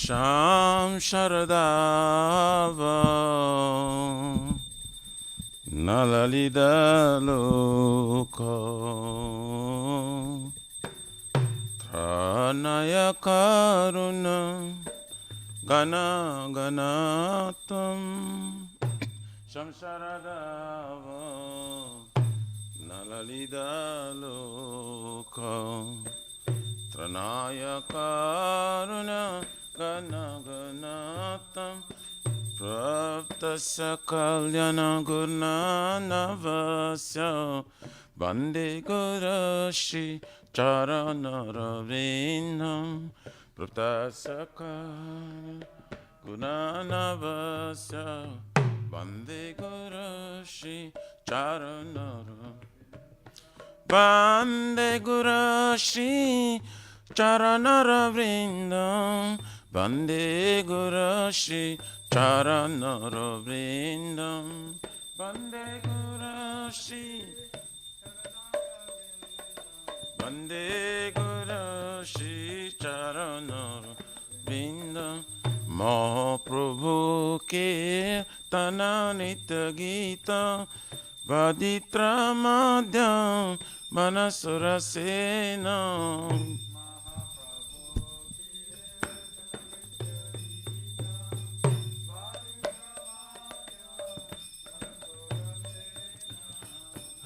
Yasham Sharadava Nalalida Loko Tranaya Karuna Gana Ganatam Shamsaradava Nalalida Loko Tranaya Karuna Gana Ganatam Praptasa Kalyana Gurnanavasya Bande Gurashi Charanaravinam Praptasa Kalyana Gurnanavasya Bande Gurashi Charanaravinam Bande Gurashi Charanaravrindam Bande Gurashi Charanaravrindam Bande Gurashi Bande Gurashi Charanaravrindam Mahaprabhu Kirtana Nitya Gita Vaditra Madhyam Manasura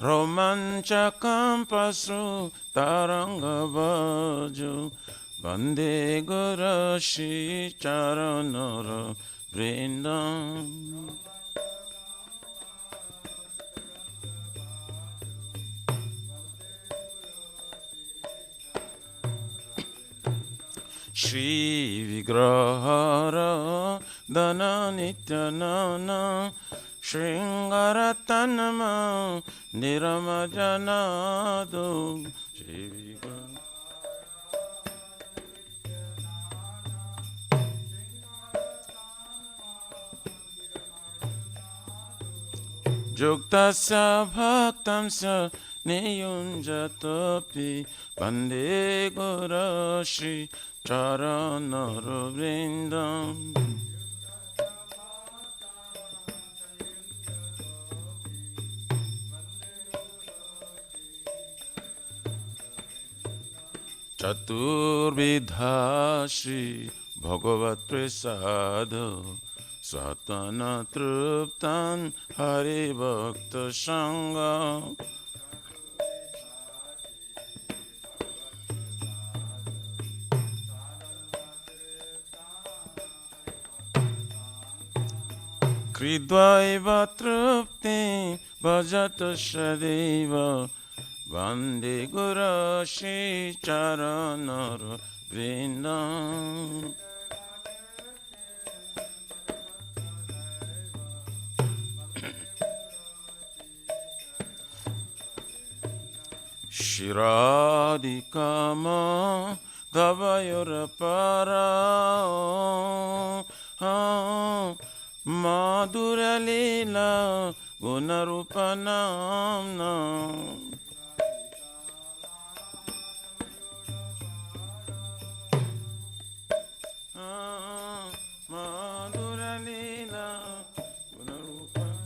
Romanchakam Pasru Taranga Baju Bande Gurashi Charanara Vrindam Shri Vigrahara Dana Nityanana Shringaratanama Niramajanado Shri Vigrahara Juktasya Bhaktamsya Niyunjatopi Bande Gurashi Charanaravrindam Chaturvidha Shri Bhagavat Prasada Satana Truptan Hari Bhakta Sangha Kridvaiva Trupti Bhajata Shadeva Vande Gurashi Charanara Vrindam Shiradikama Davayorapara Madhura Lila Gunarupanamna Madhura Lila Gunarupanamna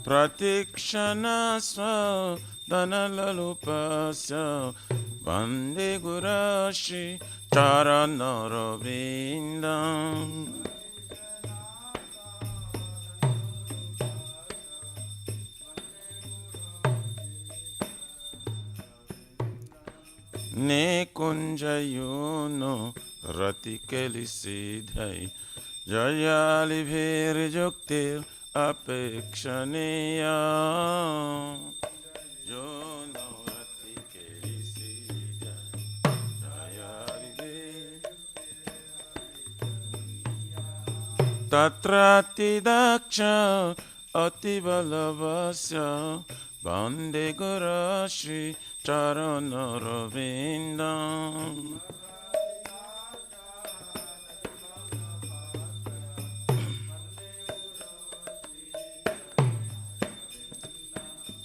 Pratikshana Swa Dhanalalupasya Vande Gurashi Charanaravrindam Ne kunjayono ratikeli siddhai Jayali bhir juktir apekshaniya Yono ratikeli siddhai Jayali bhir Tatrati daksha atibalavasya Bande Gurashi Charanaravrindam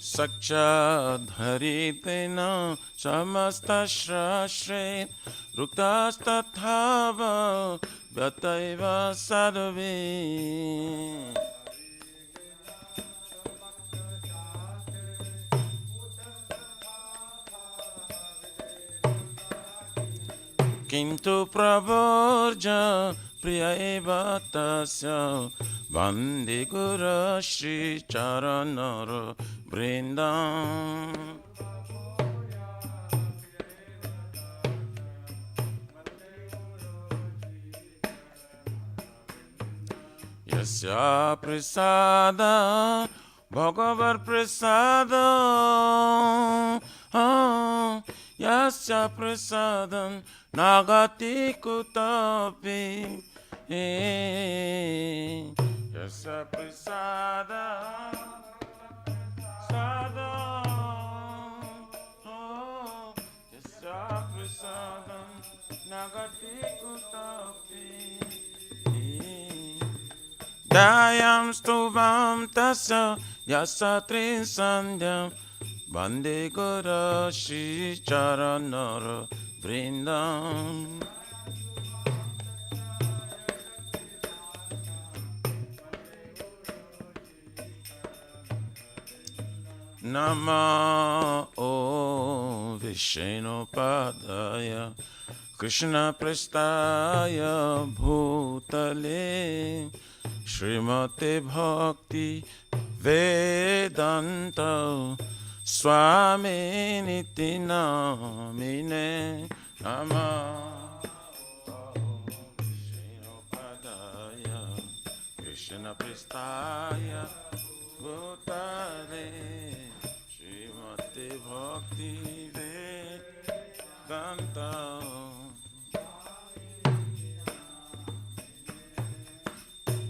Sakshadharitena Samasta Shashret Ruktastatthava Vyataiva Sadhavi Kintu Pravarja Priya Tasya Vande Guru Shri Charanara Vrindam Yasya Prasada Bhagavar Prasada Yasya Prasadam Nagati Kutapi Yasya Prasada Sada Yasya Prasadam Nagati Kutapi Dayam Stuvam Tasa Yasatrin Sandhyam Bande Guru Shri Charanara Vrindam Nama O Vishnu Padaya Krishna Prastaya Bhutale Srimate Bhakti Vedanta Swami Niti Namine Nama Vishnu Padaya Krishna Prastaya Bhutale Srimate Bhakti Vedanta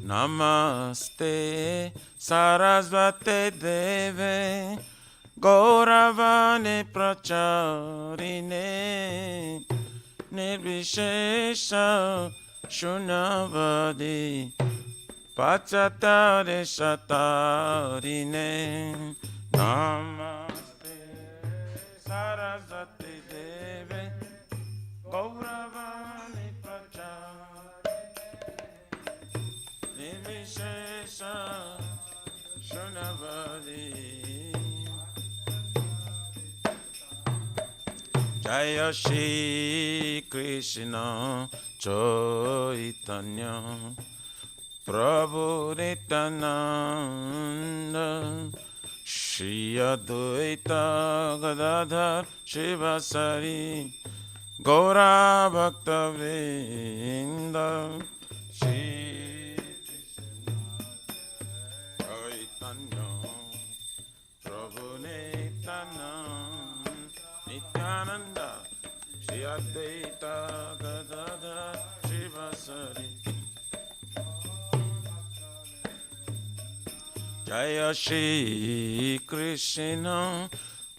Namaste Sarasvate Deve Gauravane Pracharine Nirvishesha Shunavadi Pachatare Shatarine Namaste Sarasvate Deve Gauravane Pracharine Nirvishesha Shunavadi Jaya Shri Krishna Chaitanya Prabhu Nityananda Shri Advaita Gadadhar Shivasari Gaura Bhakta Vrinda Shri Chaitanya Prabhu Nityananda Shri Advaita Gadadhar Shivasari Jaya Shri Krishna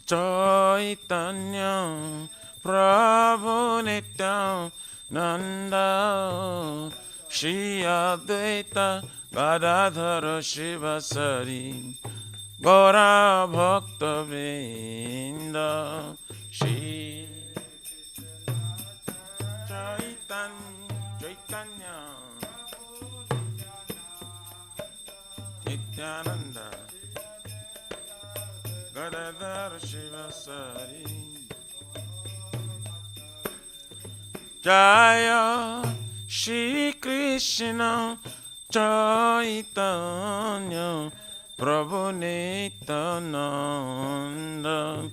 Chaitanya Prabhu Nityananda Shri Advaita Gadadhara Shivasari Gaura Bhakta Vrinda Shri Chaitanya Nityananda Gadadhara Shivasari Jaya Shri Krishna Chaitanya Prabhu Nityananda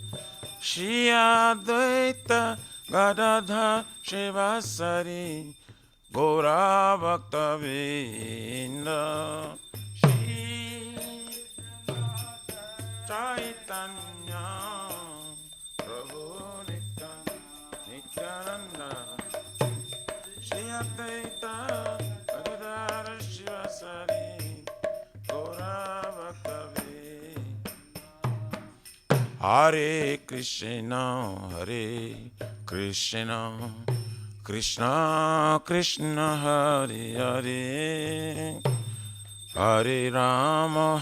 Shri Advaita Gadadhara Shivasari Gaura Bhakta Vrinda Shri Chaitanya Prabhu Nityananda Shri Advaita Gadadhara Shivasari Gaura Bhakta Vrinda Hare Krishna Krishna Krishna Hare Hare Hare Rama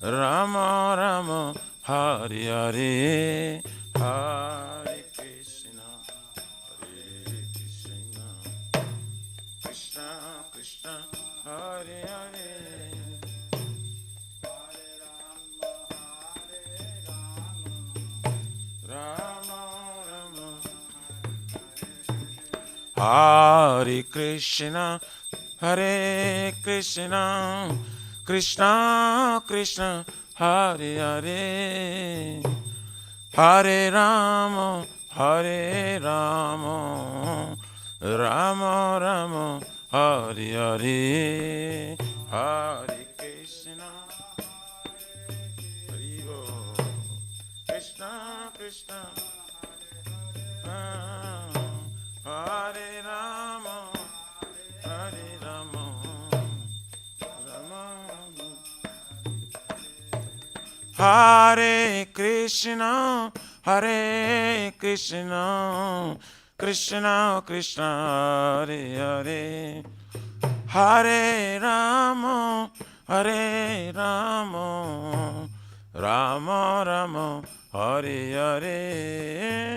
Rama Rama Hare Hare Hare Hare Krishna, Hare Krishna, Krishna Krishna, Hare Hare, Hare Rama, Hare Rama, Rama Rama, Hare Hare, Hare Krishna, Hare Bol, Krishna Krishna, Hare Rama, Hare Rama, Rama Hare Krishna, Hare Krishna, Krishna Krishna, Hare Hare, Hare Rama, Hare Rama, Rama Rama, Hare Hare.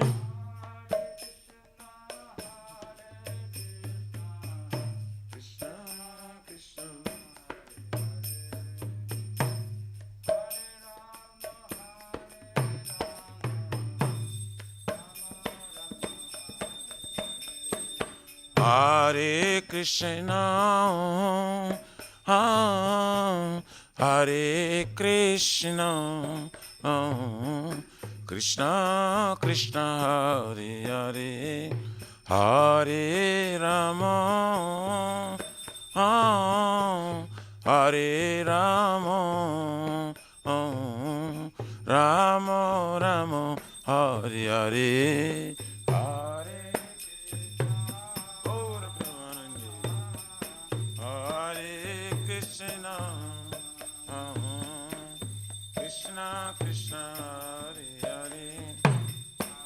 Hare Krishna, Hare Krishna, Krishna Krishna, Hare Hare, Hare Rama, Hare Rama, Rama Rama, Hare Hare. Krishna Krishna, Hare Hare,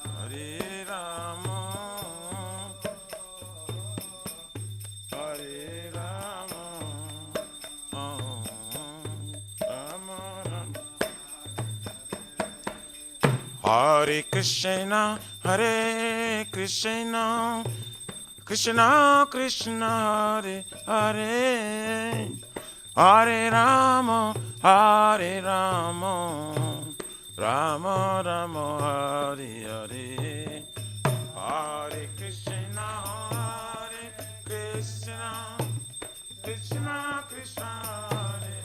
Hare Rama, Hare Rama, Rama Rama. Hare Krishna, Hare Krishna, Krishna Krishna, Hare Hare, Hare Rama, Hare Rama, Rama Rama, Hare Hare, Hare Krishna, Hare Krishna, Krishna Krishna, Hare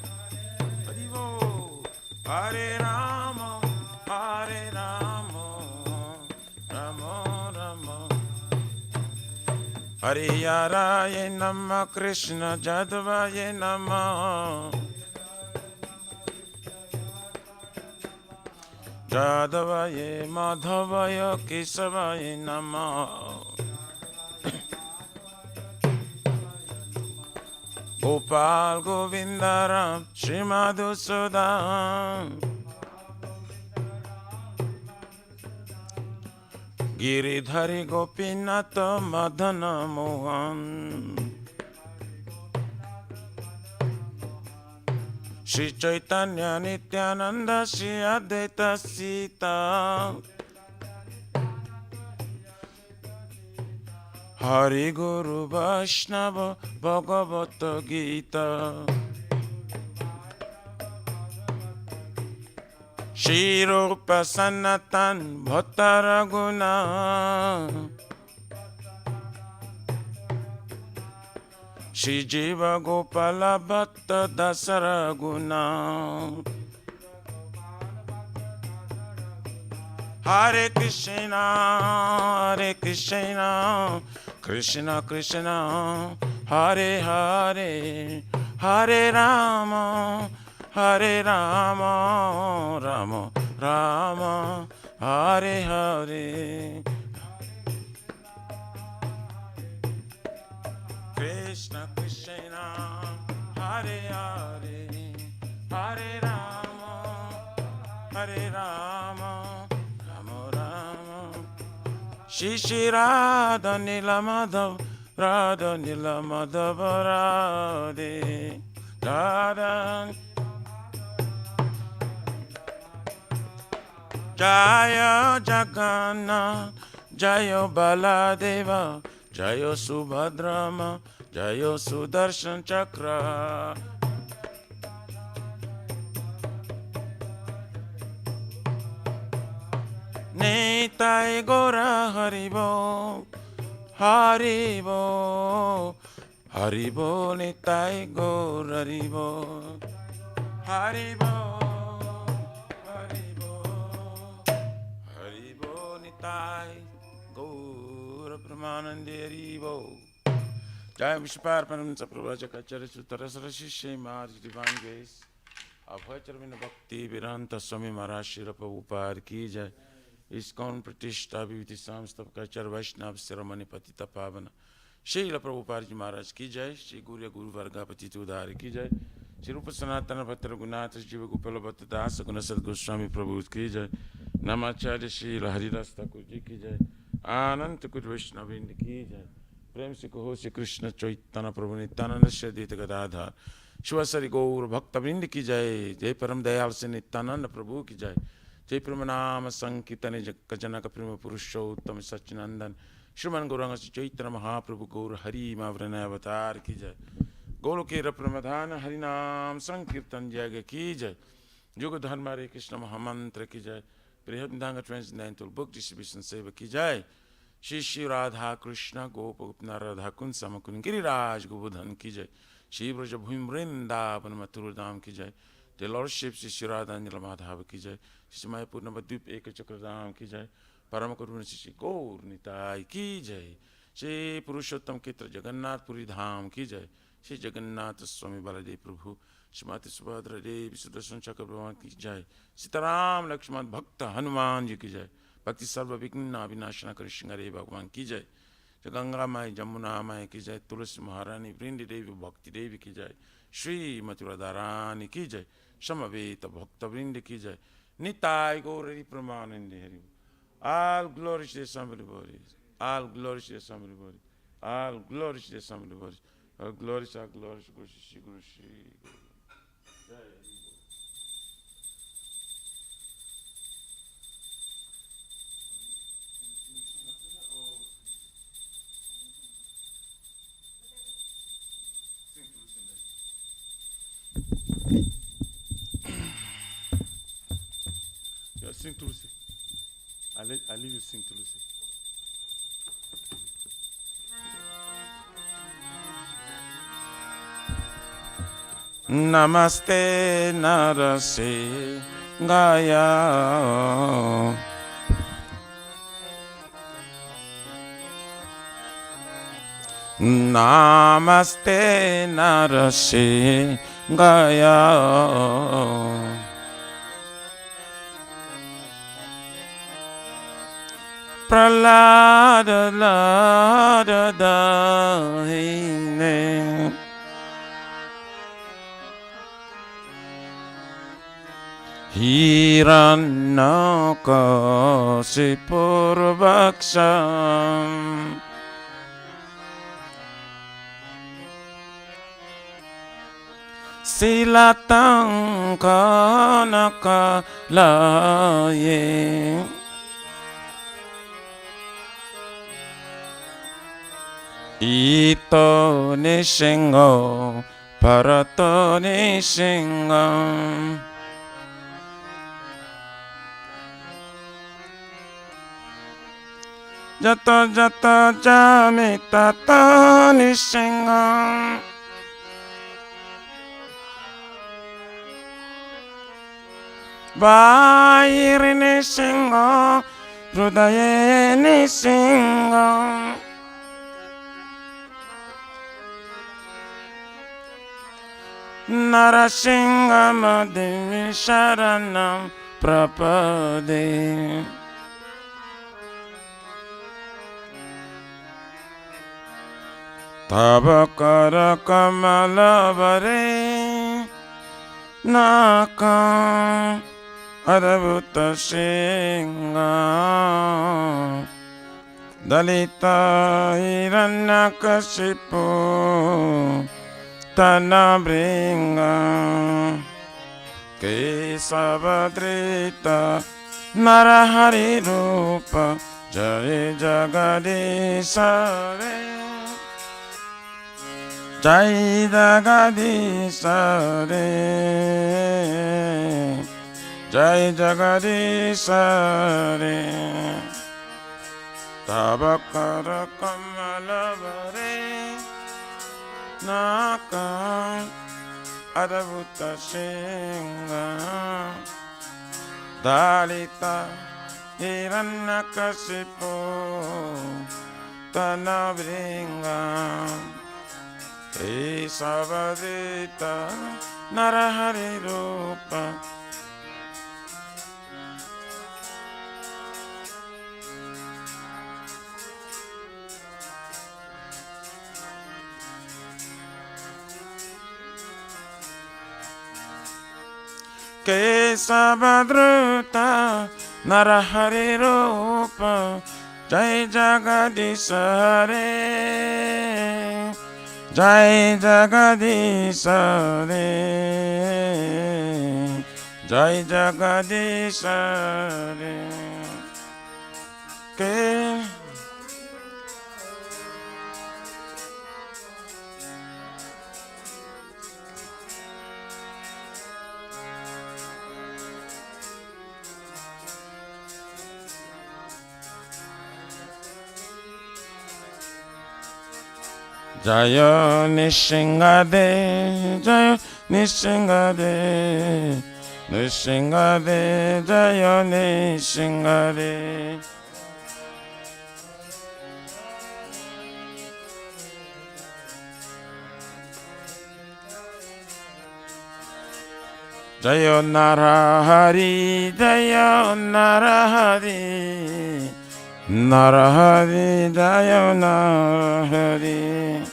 Hare Bol, Hare Rama, Hare Rama, Rama Rama. Hare Yaraya Nama, Krishna Jadavaya Nama, Jadavaya Madhavaya Kesavaya Nama, Gopal Govindaram Srimadhusudam, Giridhari Gopinath Madana Mohan, Shri Chaitanya Nityananda Shri Advaita Sita, Hari Guru Vaishnava Bhagavata Gita, Shri Rupa Sanatan Bhatta Raghuna, Shri Jiva Gopala Bhatta Dasa Raghuna, Hare Krishna, Hare Krishna, Krishna Krishna, Hare Hare, Hare Rama, Hare Rama, Rama Rama, Hare Hare, Krishna Krishna, Hare Hare, Hare Rama, Hare Rama, Rama Rama. Shri Shri Radha Nila Madhav, Radha Nila Madhav Radhe, Radha. Jaya Jagannath, Jaya Baladeva, Jaya Subhadrama, Jaya Sudarshan Chakra. Nitai Gora Haribo, Haribo, Haribo Nitai Gaur Haribo, Haribo, Haribo, Haribo Nitai Gaur Pramanande Haribo. Jai Vishpar Paramsa Prabhajaka Charitu Tarasrashi Marj Divine Grace. Abhacharvina Bhakti Viranta Swami Maharaj Shira Prabhupada Ki Jai. ISKCON Pratishta Bhiviti Samstap Kachar Vaishnav Siramani Patita Pavana Srila Prabhupada Ji Maharaj Ki Jai. Shri Guru Varga Patita Udhari Ki Jai. Shri Rupa Sanatana Bhattara Gunata Jiva Gopala Bhatta Dasa Gunasad Goswami Prabhu Ki Jai. Namacharya Srila Haridas Thakur Ji Ki Jai. Ananta Kur Vaishnavinda Ki Jai. Prem Se Kaho Se Krishna Chaitanya Prabhu Nityananda Shri Advaita Gadadhar Shivasari Gaur Bhakta Vrinda Ki Jai. Jai Param Dayal Se Nityananda Prabhu Ki Jai. Jai Pramanama Sankitane Kajanaka Prima Purushottam Sachinandan Shriman Gauranga Chaitanya Mahaprabhu Gaur Hari Mavrana Avatar Ki Jai. Golokera Pramadhana Harinam Sankirtan Jaga Ki Jai. Yoga Dharma Hare Krishna Mahamantra Ki Jai. Prihadanga Transcendental Book Distribution Seva Ki Jai. Shri Shri Radha Krishna Gopagopna Radha Kun Samakun Giriraj Govardhan Ki Jai. Shri Braja Bhum Vrindavan Mathura Dham Ki Jai. The Lordship Shri Shri Radha Nila Madhava Ki Jai. Shri Mayapur Navadvip Eka Chakradham Ki Jai. Paramakaruna Shri Gaur Nitai Ki Jai. Shri Purushottam Ketra Jagannath Puri Dham Ki Jai. Shri Jagannath Swami Baladev Prabhu. Shrimati Subhadra Devi Sudarshan Chakra Bhagavan Ki Jai. Sitaram Lakshman Bhakta Hanuman Ji Ki Jai. Bhakti Sarva Vigna Vinashana Karishingare Bhagavan Ki Jai. Ganga Mai Jamuna Mai Ki Jai. Tulasi Maharani Vrindi Devi Bhakti Devi Ki Jai. Shri Maturadharani Ki Jai. Samaveta Bhakta Vrindi Ki Jai. Nitai Gauri Pramanande Hari. All glory to the Assembly Bodies. All glory to the Assembly Bodies. All glory to the Assembly Bodies. All glory to Guru Shri Guru Shri. Sing Tulsi. I leave you sing Tulsi. Namaste Narase Gaya. Namaste Narase Gaya. Pralada Lada Dahine Hiranyakasipur Bhaksham Silatang Kanakalaye Ito Nishingo Parato Nishingo Jata Jata Jamitata Nishingo Vairi Nishingo Hrudaye Nishingo Narasinghamadivi Sharanam Prapade Tabakara Kamalavare Naka Adabhuta Singha Dalita Hiranyakashipu Tanabringa Kesavadrita Narahari Rupa Jai Jagadisare Jai Jagadisare Jai Jagadisare Tabakara Kamala Malavare Naka Adabhuta Singha Dalita Hiranyakasipu Tanabringa Isavadita Narahari Rupa Kesavadruta Narahari Rupa Jai Jagadish Hare Jai Jagadish Hare Jai Jagadish Hare Jaya Nishingade, Jaya Nishingade, Nishingade, Jaya Nishingade. Jaya Narahari, Jaya Narahari, Narahari, Jaya Narahari.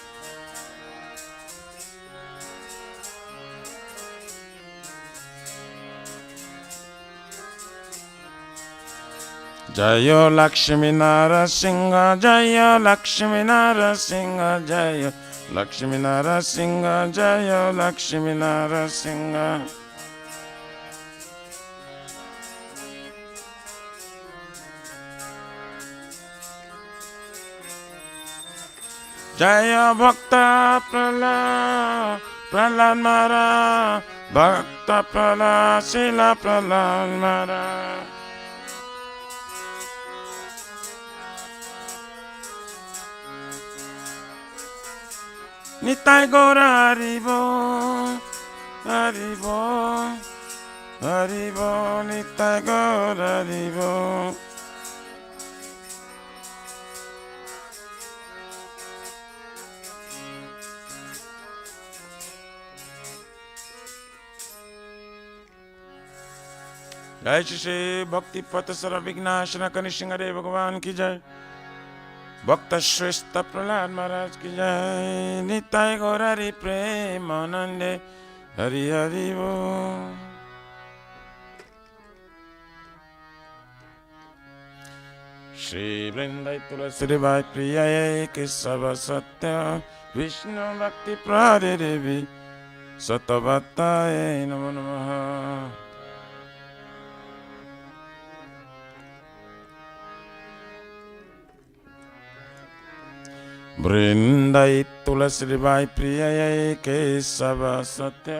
Jaya Lakshmi Narasingha, Jaya Lakshmi Narasingha, Jaya Lakshmi Narasingha, Jaya Lakshmi Narasingha. Jaya Bhakta Prahlad, Prahlad Mara, Bhakta Prahlad, Sila Prahlad Mara. Nitai Gaura Haribo, Haribo, Haribo, Nitai Gaura Haribo. जय श्री भक्ति पथ सर्व विघ्नाशन कनिसिंहदेव भगवान की जय भक्त श्रेष्ठ प्रहलाद महाराज की जय निताय गौर हरि प्रेमानंदे हरि हरि बोल श्री वृंदाई तुलसी बाई प्रिय केशव सत्य विष्णु भक्ति प्रहरी देवी सतभक्ताय नमो नमः वृंदाई तुलसी बाई प्रिय केशव सत्य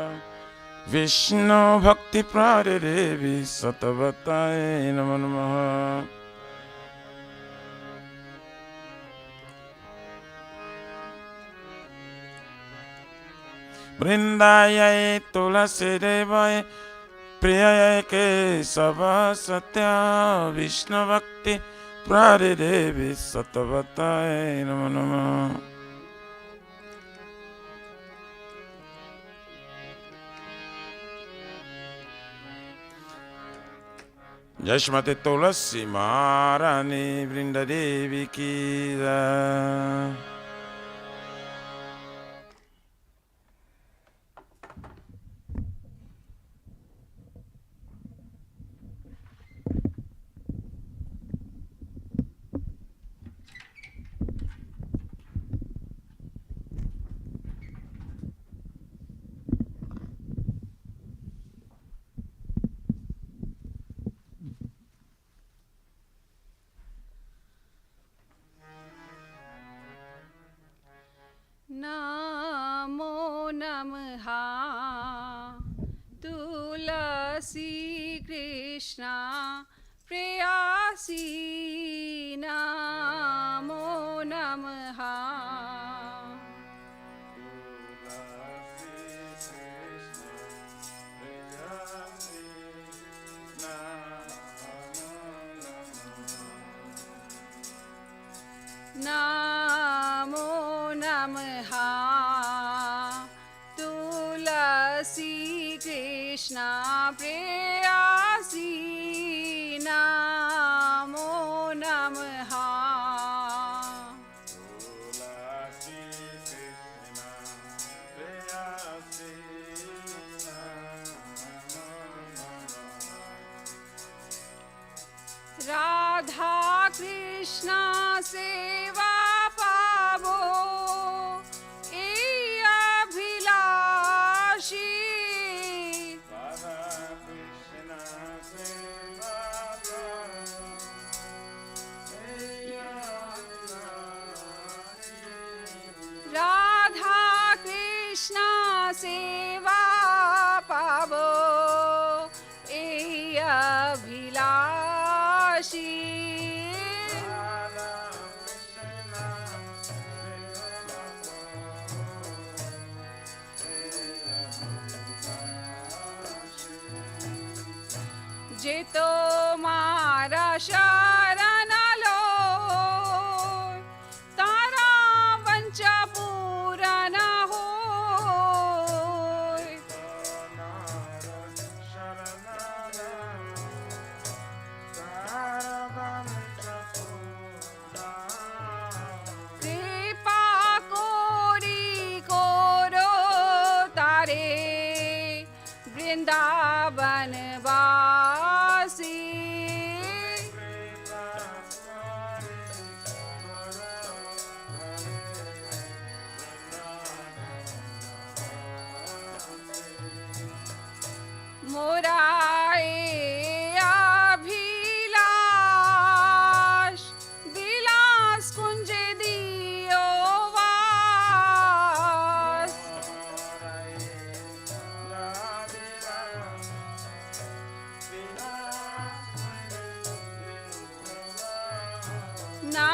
विष्णु भक्ति प्रहरी देवी सतभक्ताय नमो नमः वृंदाय तुलसी देवाय प्रिय केशव सत्य विष्णु भक्ति प्रहरी देवी सतभक्ताय नमो नमः जय श्रीमती तुलसी महारानी वृंदा देवी की जय नमो नमः तुलसी कृष्णा प्रेयसी नमो नमः प्रेयसी नमो नमः राधा कृष्ण सेवा पावो ए अभिलाषी राधा कृष्ण सेवा पावो ए अभिलाषी जे तो मारा शरण लो तारा वंचा पूरा न हो कृपा कोरी कोरो तारे वृंदावन वासी मोराए अभिलाष विलास कुंज दियो वास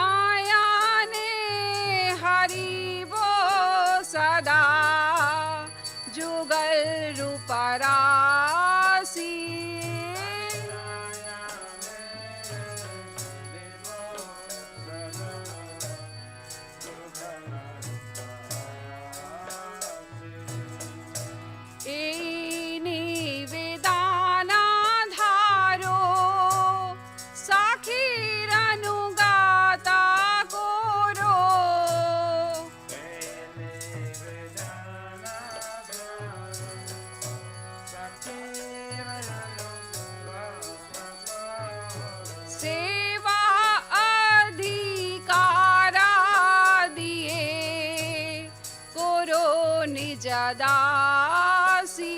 नायाने हरिबो सदा जुगल रूपरासी ए निवेदाना धारो साखीर अनुगाता कोरो सेवा अधिकारा दिए कोरो निज दासी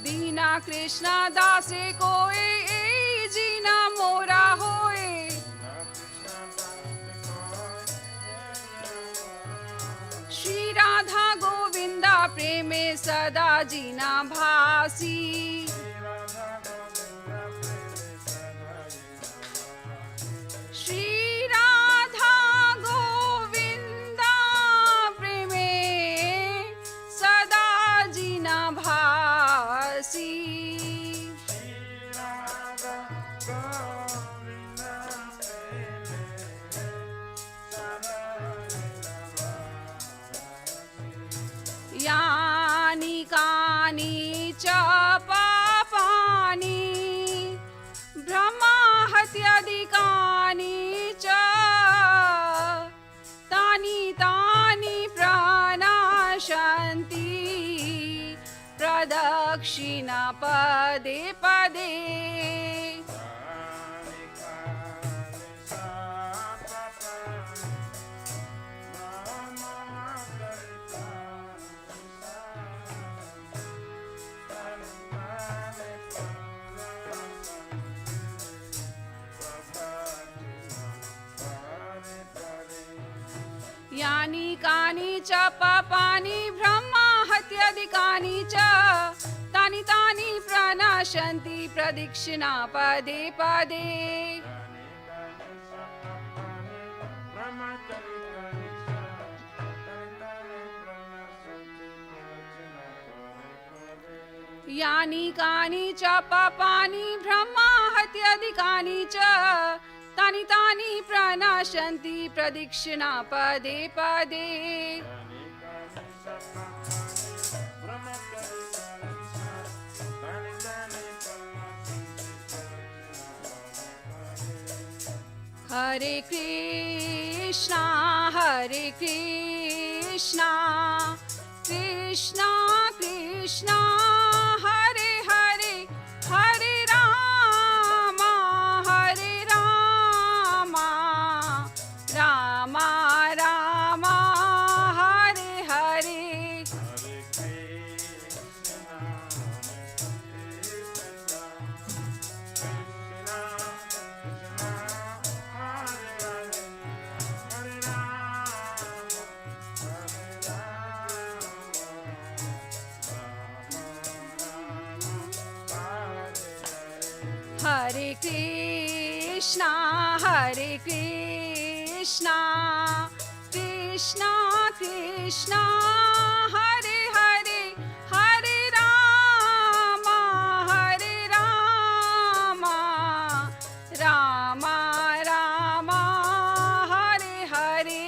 दीना कृष्ण दासे कोए ए जीना मोरा होए श्री राधा गोविंदा प्रेमे सदा जीना भासी श्री राधा गोविंदा प्रेमे सदा जीना भासी यानि कानि च पापानि ब्रह्माहत्यादिकानि च तानि तानि प्रणाशन्ति प्रदक्षिणा पदे पदे यानि कानि च पापानि ब्रह्माहत्यादिकानि च तानि तानि प्रणाशन्ति प्रदक्षिणा पदे पदे यानि कानि च पापानि ब्रह्माहत्यादिकानि च तानि भूतानि प्रनश्यन्ति प्रदक्षिणा पदे पदे हरे कृष्णा कृष्णा कृष्णा हरे हरे हरे राम राम राम हरे हरे हरे कृष्णा कृष्णा कृष्णा हरे हरे हरे राम राम राम हरे हरे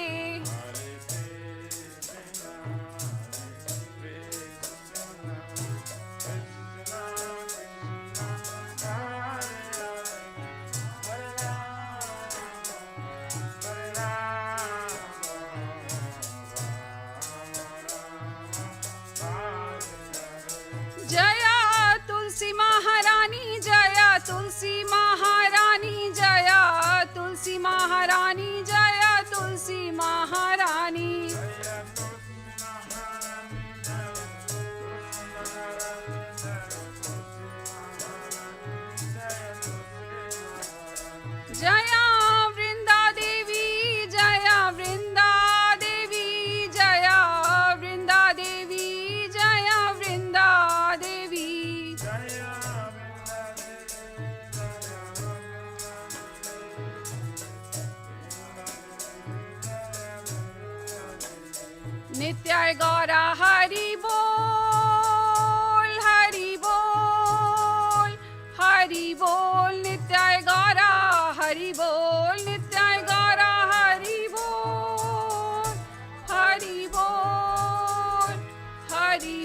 जया तुलसी महारानी जया तुलसी महारानी जया तुलसी महारानी जया तुलसी महारानी जया वृंदा देवी जया वृंदा देवी जया वृंदा देवी जया वृंदा देवी नित्याय गौरा हरि बोल हरि बोल नित्याय गौरा हरि बोल नित्याय गौरा हरि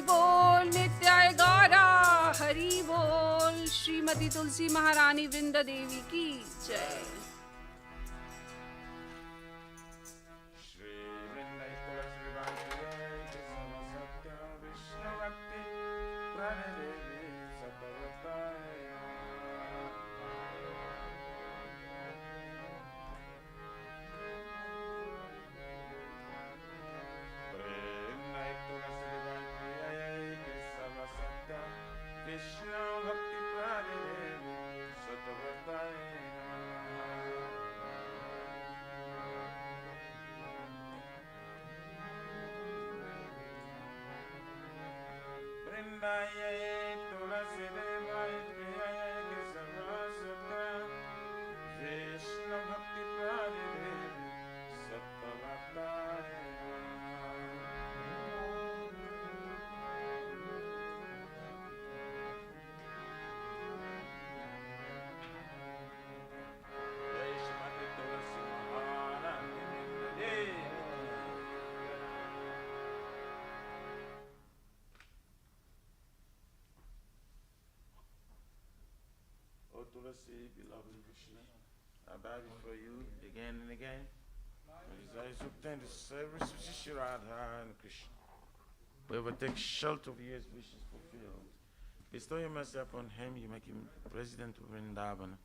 बोल नित्याय गौरा हरि बोल। श्रीमती तुलसी महारानी वृंदा देवी की जय। Tulasi, beloved Krishna, I bow before you again and again. My desire is to obtain the service of Shri Radha and Krishna. Whoever takes shelter of you, his wishes fulfilled. Bestow your mercy upon him, you make him president of Vrindavana.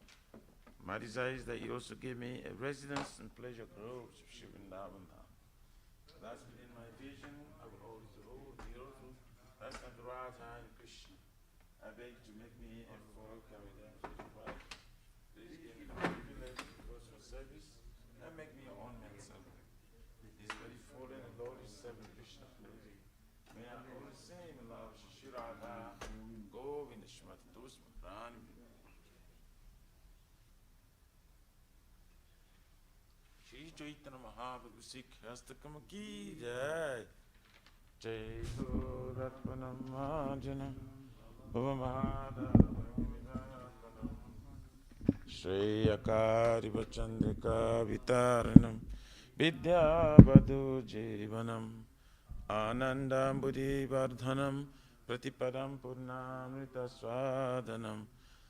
My desire is that you also give me a residence and pleasure groves of Shri Vrindavana. That's within my vision, I will always rule the earth, that's unto Radha and Krishna. I beg to make me a full carrier. Please give me the privilege of personal service and make me your own man servant. This very fallen and lowly servant Krishna, please. May I always sing in love Shri Radha, Govinda Shrimati Tusma Prani. Shri Chaitanya Mahaprabhu Sikh Hastakam Ki Jai. Jai Suratpanam Marjana Bhava Mahadava Shreyakariva Chandrika Vitaranam Vidyavadu Jivanam Anandam Buddhi Vardhanam Pratipadam Purnamrita Swadanam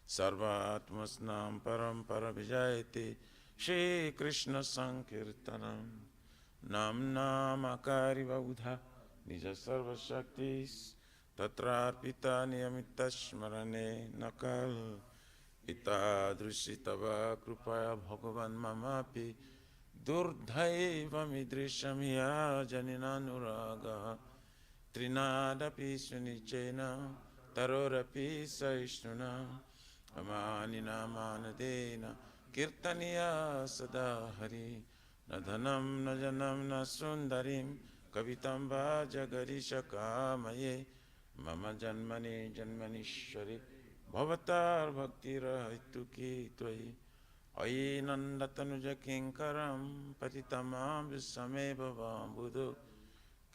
Sarvatmasnam Param Parabhijayate Shri Krishna Sankirtanam Nam Namakari Vaudha Nija Sarva Shaktis Tatrarpita Niyamitasmarane Nakal Ita Drushitava Krupaya Bhagavan Mamapi Durdhaiva Midrishamya Janinanuraga Trinadapi Sunichena Tarorapi Saishnuna Amanina Manadena Kirtaniya Sadahari Nadhanam Najanam Nasundarim Kavitamba Jagarisha Kamaye Mama Janmani Janmanishwari Bhavatar Bhakti Rahituki Twai Ayi Nandatanuja Kinkaram Patitamam Visame Bhavam Buddho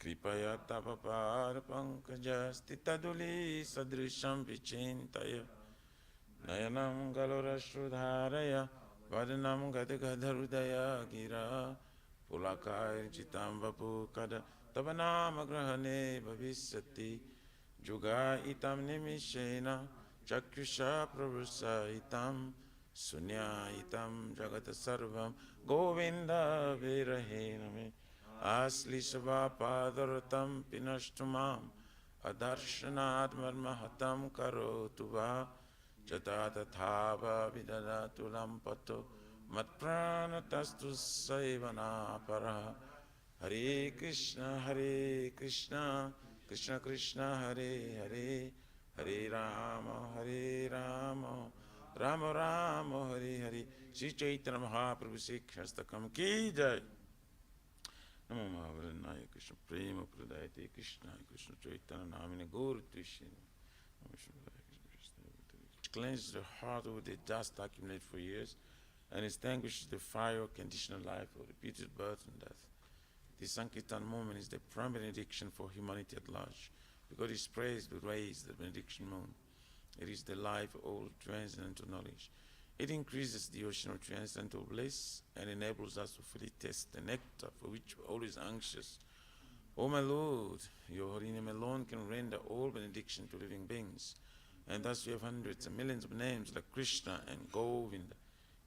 Kripaya Tapapar Pankaja Stitaduli Sadrisham Vichintaya Nayanam Galora Shrudharaya Vadanam Gadagadharudaya Gira Pulakaya Chitam Vapu Kada Tavanam Agrahane Bhavisati Juga Itam Nimishena Chakyusha Prabhusa Itam Sunya Itam Jagata Sarvam Govinda Virahename Asli Shava Padaratam Pinashtumam Adarshanat Marmahatam Karotuva Jatata Thava Vidadatu Lampato Matpranatastu Saivana Para Hare Krishna Krishna Krishna Hare Hare Hare Rama Rama Rama Hare Hare Shri Chaitanya Mahaprabhu Sikhastakam Ki Jai Namo Mahavranaya Krishna Prema Pradayate Krishna Krishna Chaitanya Namine Gaur Krishna cleanses the heart of the dust accumulated for years and extinguishes the fire of conditional life of repeated birth and death. The Sankirtan moment is the prime benediction for humanity at large, because it sprays the rays of the benediction moon. It is the life of all transcendental knowledge. It increases the ocean of transcendental bliss and enables us to fully taste the nectar for which we're always anxious. O my Lord, your holy name alone can render all benediction to living beings. And thus you have hundreds and millions of names like Krishna and Govinda.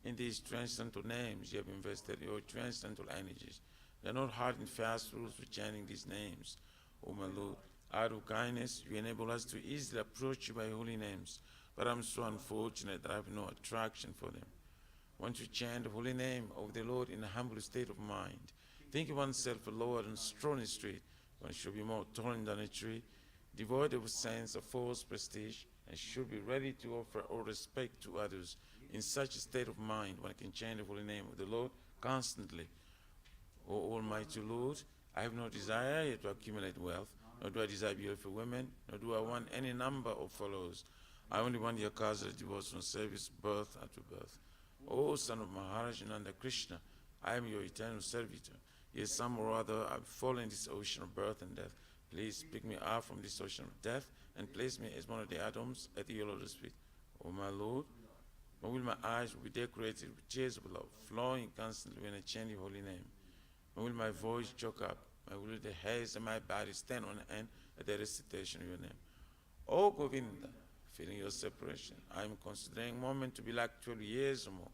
In these transcendental names you have invested your transcendental energies. They are not hard and fast rules for chanting these names. O my Lord, out of kindness you enable us to easily approach you by holy names, but I am so unfortunate that I have no attraction for them. Once you chant the holy name of the Lord in a humble state of mind, think of oneself a lower and strong street, one should be more tolerant than a tree, devoid of a sense of false prestige, and should be ready to offer all respect to others. In such a state of mind, one can chant the holy name of the Lord constantly. O Almighty Lord, I have no desire to accumulate wealth, nor do I desire beautiful women, nor do I want any number of followers. I only want your cause of devotional service, birth after birth. O son of Maharaj Nanda Krishna, I am your eternal servitor. Yet some or other I have fallen in this ocean of birth and death. Please pick me up from this ocean of death and place me as one of the atoms at your lotus feet. O my Lord, when will my eyes be decorated with tears of love, flowing constantly when I chant your holy name? When will my voice choke up? When will the hairs of my body stand on end at the recitation of your name? O Govinda, feeling your separation, I am considering a moment to be like 12 years or more.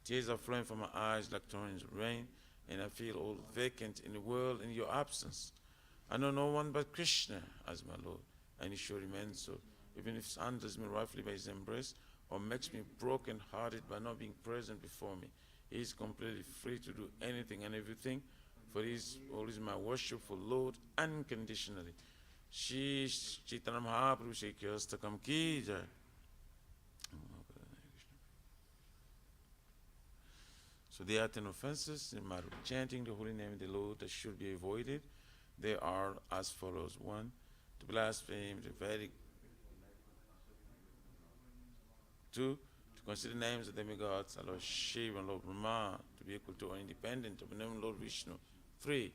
Tears are flowing from my eyes like torrents of rain, and I feel all vacant in the world in your absence. I know no one but Krishna as my Lord, and he shall remain so, even if he handles me roughly by his embrace, or makes me broken-hearted by not being present before me. He is completely free to do anything and everything, for he is always my worshipful Lord unconditionally. Shri Chaitanya Mahaprabhu Shri Kyastakam Ki Jai. So there are 10 offenses in matter of chanting the holy name of the Lord that should be avoided. They are as follows. 1, to blaspheme the Vedic. 2, to consider names of demigods, Lord Shiva and Lord Brahma, to be equal to or independent of the name of Lord Vishnu. 3,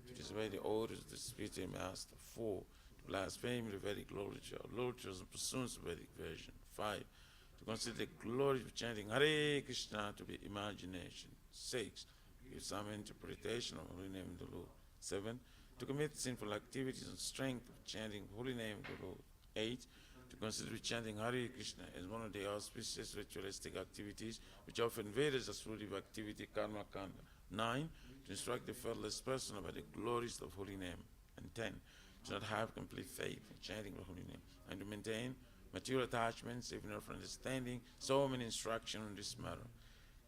to disobey the orders of the spiritual master. 4, to blaspheme the Vedic literature and pursuance of Vedic version. 5, to consider the glory of chanting Hare Krishna to be imagination. 6. Give some interpretation of holy name of the Lord. 7. To commit sinful activities and strength of chanting holy name of the Lord. 8. To consider chanting Hare Krishna as one of the auspicious ritualistic activities which often varies as fruit of activity karma kanda. 9. To instruct the fearless person about the glories of holy name. And 10. To not have complete faith in chanting the holy name and to maintain material attachments even for understanding so many instructions on this matter.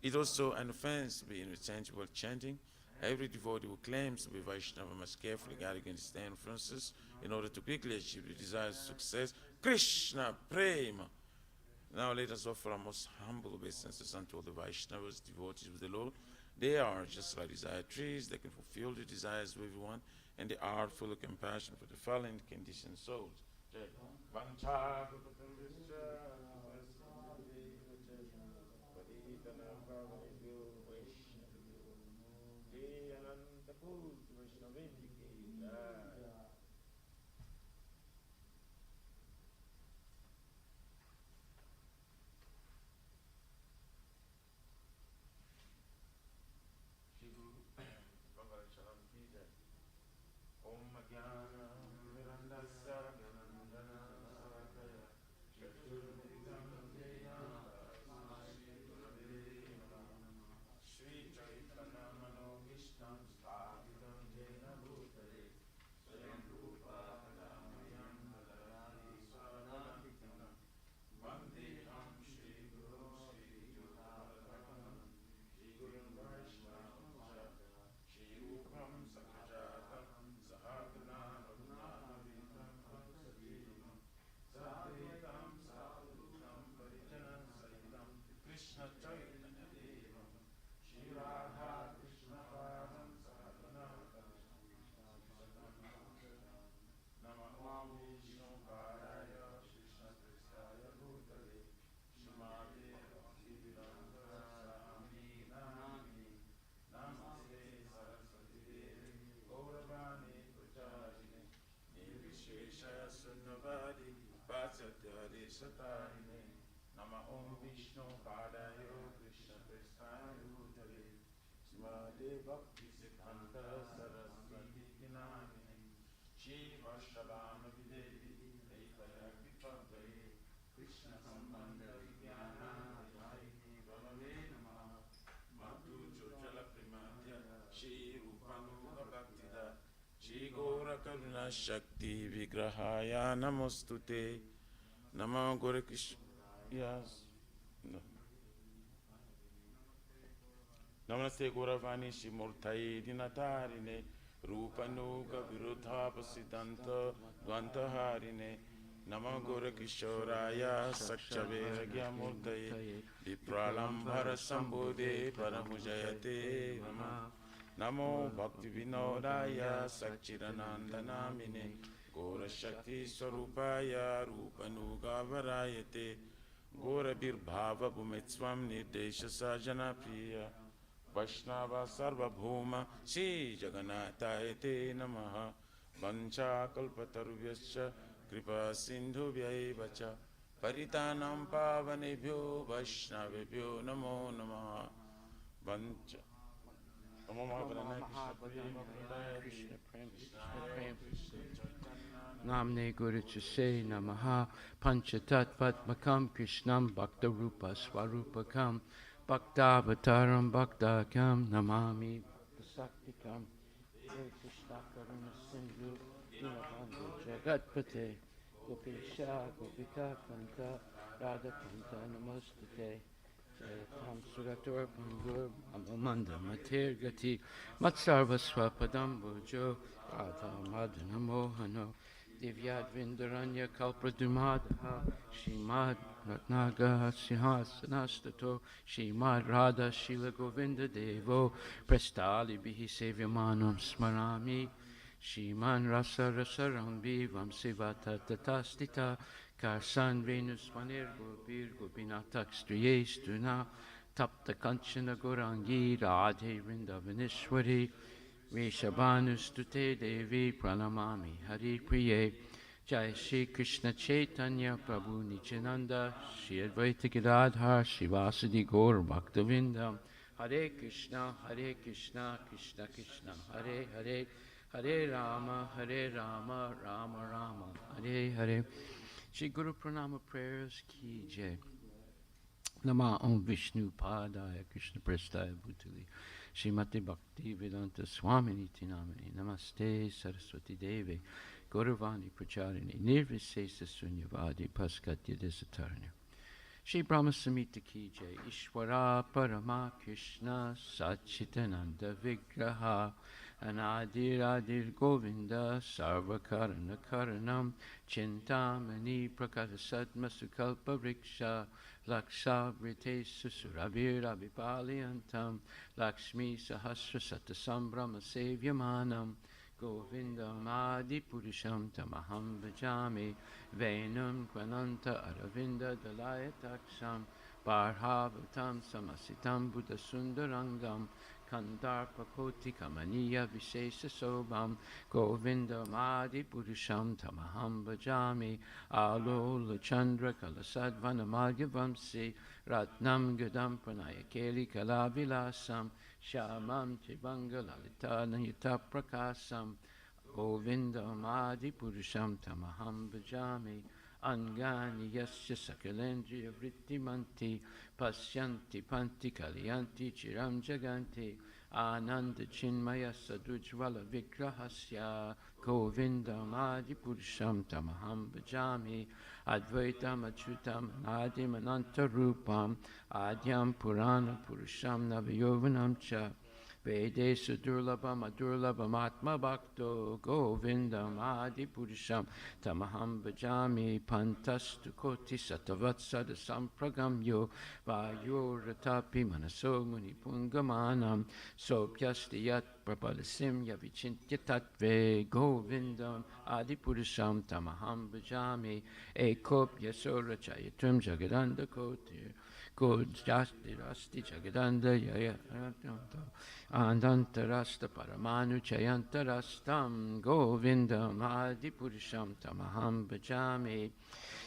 It is also an offense to be insensible chanting. Every devotee who claims to be Vaishnava must carefully guard against the influences in order to quickly achieve the desired success. Krishna Prema. Now let us offer our most humble obeisances unto all the Vaishnavas, devotees of the Lord. They are just like desire trees, they can fulfill the desires of everyone, and they are full of compassion for the fallen conditioned souls. Nama Om Vishnu Padaya Krishna Prestaya Bhutale Smade Bhakti Siddhanta Saraswati Dinamini Shiva Shabama Videvi Ekaya Kipavare Krishna Sambandha Vidyana Adhaini Bhavave Namaha Madhu Chojala Primadhya Shri Rupanuga Bhaktida Shri Gora Karuna Shakti Vigrahaya Namostute Nama Gora Krishna. Yes. No. Namaste Gauravani Shimurtai Dinatarine Rupanuga Virudhapasiddhanta Dvantaharine Nama Gora Kishoraya Sakchavera Gyamurtaye Vipralambhara Sambodhe Paramujayate Namo Bhakti Vinodaya Sakchiranandanamine Gora Shakti Swarupaya Rupanuga Varayate Gora Birbhava Bhumitsvam Nirdesha Sajana Priya Vaishnava Sarvabhuma Shri Jagannatayate Namaha Vancha Kalpatarubhyascha Kripa Sindhu Vyaivacha Paritanam Pavanebhyo Vaishnavebhyo Namo Namaha Vancha Namo Mahaprana Krishna Prem Namne Guru Chase Namaha Panchatatvatmakam Krishnam Bhakta Rupa Swarupakam Bhakta Avataram Bhakta Kam Namami Saktikam Krishna Karuna Sindhu Dinabandhu Jagatpate Gopesha Gopika Kanta Radha Kanta Namastate Tam Suratur Pangur Amamanda Mater Gati Matsarva Swapadam Bhujo Radha Madana Mohano Divyad Vindaranya Kalpradumadaha Shimad Ratnaga Sihasanastato Shimad Radha Shila Govinda Devo Prestali Bihi Sevyamanam Smarami Shiman Rasa Rasarambi Vamsivata Tatastita Karsan Venus Manir Gopir Gopinatak Striyestuna Tapta Kanchana Gorangi Radhe Vrindavanishwari Rishabhanustute Devi Pranamami Hari Priye Jai Shri Krishna Chaitanya Prabhu Nityananda Shri Advaita Gadadhar Shivasadi Gaur Bhaktivinoda Hare Krishna Krishna Krishna Hare Hare Hare Rama Rama Rama Hare Hare. Shri Guru Pranama prayers ki jai. Nama Om Vishnu Padaya Krishna Prestaya Bhutali Srimati Bhakti Vedanta Swami Niti Namani Namaste Saraswati Devi Gauravani Pracharini Nirvisesa Sunyavadi Paskatya Desatarni Shri Brahma Samhita Ki Jai Ishwara Parama Krishna Sachitananda Vigraha Anadir Adir Govinda Sarvakarana Karanam Chintamani Prakata Sadma Sukalpa Vriksha Laksha Vrite Susuravira Vipaliantam Lakshmi Sahasra Satasambhrama Sevyamanam Govindam Adi Purusham Tamaham Bhajami Venam Kvananta Aravinda Dalayataksam Parhavatam Samasitam Buddha Sundarangam Kandarpa Koti Kamaniya Vishesha Sobham Govindam Adi Purusham Tamaham Bhajami Alola Chandra Kalasadvana Madhyavamsi Ratnam Gadam Pranayakeli Kalavilasam Shamam Chibanga Lalita Nayata Prakasam Govindam Adi Purusham Tamaham Bhajami Angani Yasya Sakalendriya Vrittimanti Pasyanti Panti Kalyanti Chiram Jaganti Ananda Chinmaya Sadujvala Vigrahasya Govindam Adi Purusham Tamaham Bhajami Advaitam Achyutam Nadim Ananta Rupam Adyam Purana Purusham Navayovanam Cha Vedesu Durlabham Adurlabham Atma Bhakto Govindam Adi Purusham Tamaham Bhajami Pantastu Koti Satavatsada Sampragamyo Vayo Ratapi Manaso Muni Pungamanam Sopyasti Yat Prabhalasim Yavichintya Tatve Govindam Adi Purusham Tamaham Bhajami Ekop Yasora Chayatum Jagadanda Kotir Good Jasti Rasti Jagadanda Yaya Andantarasta Paramanu Chayantarastam Govindam Adi Purusham Tamaham Bhajami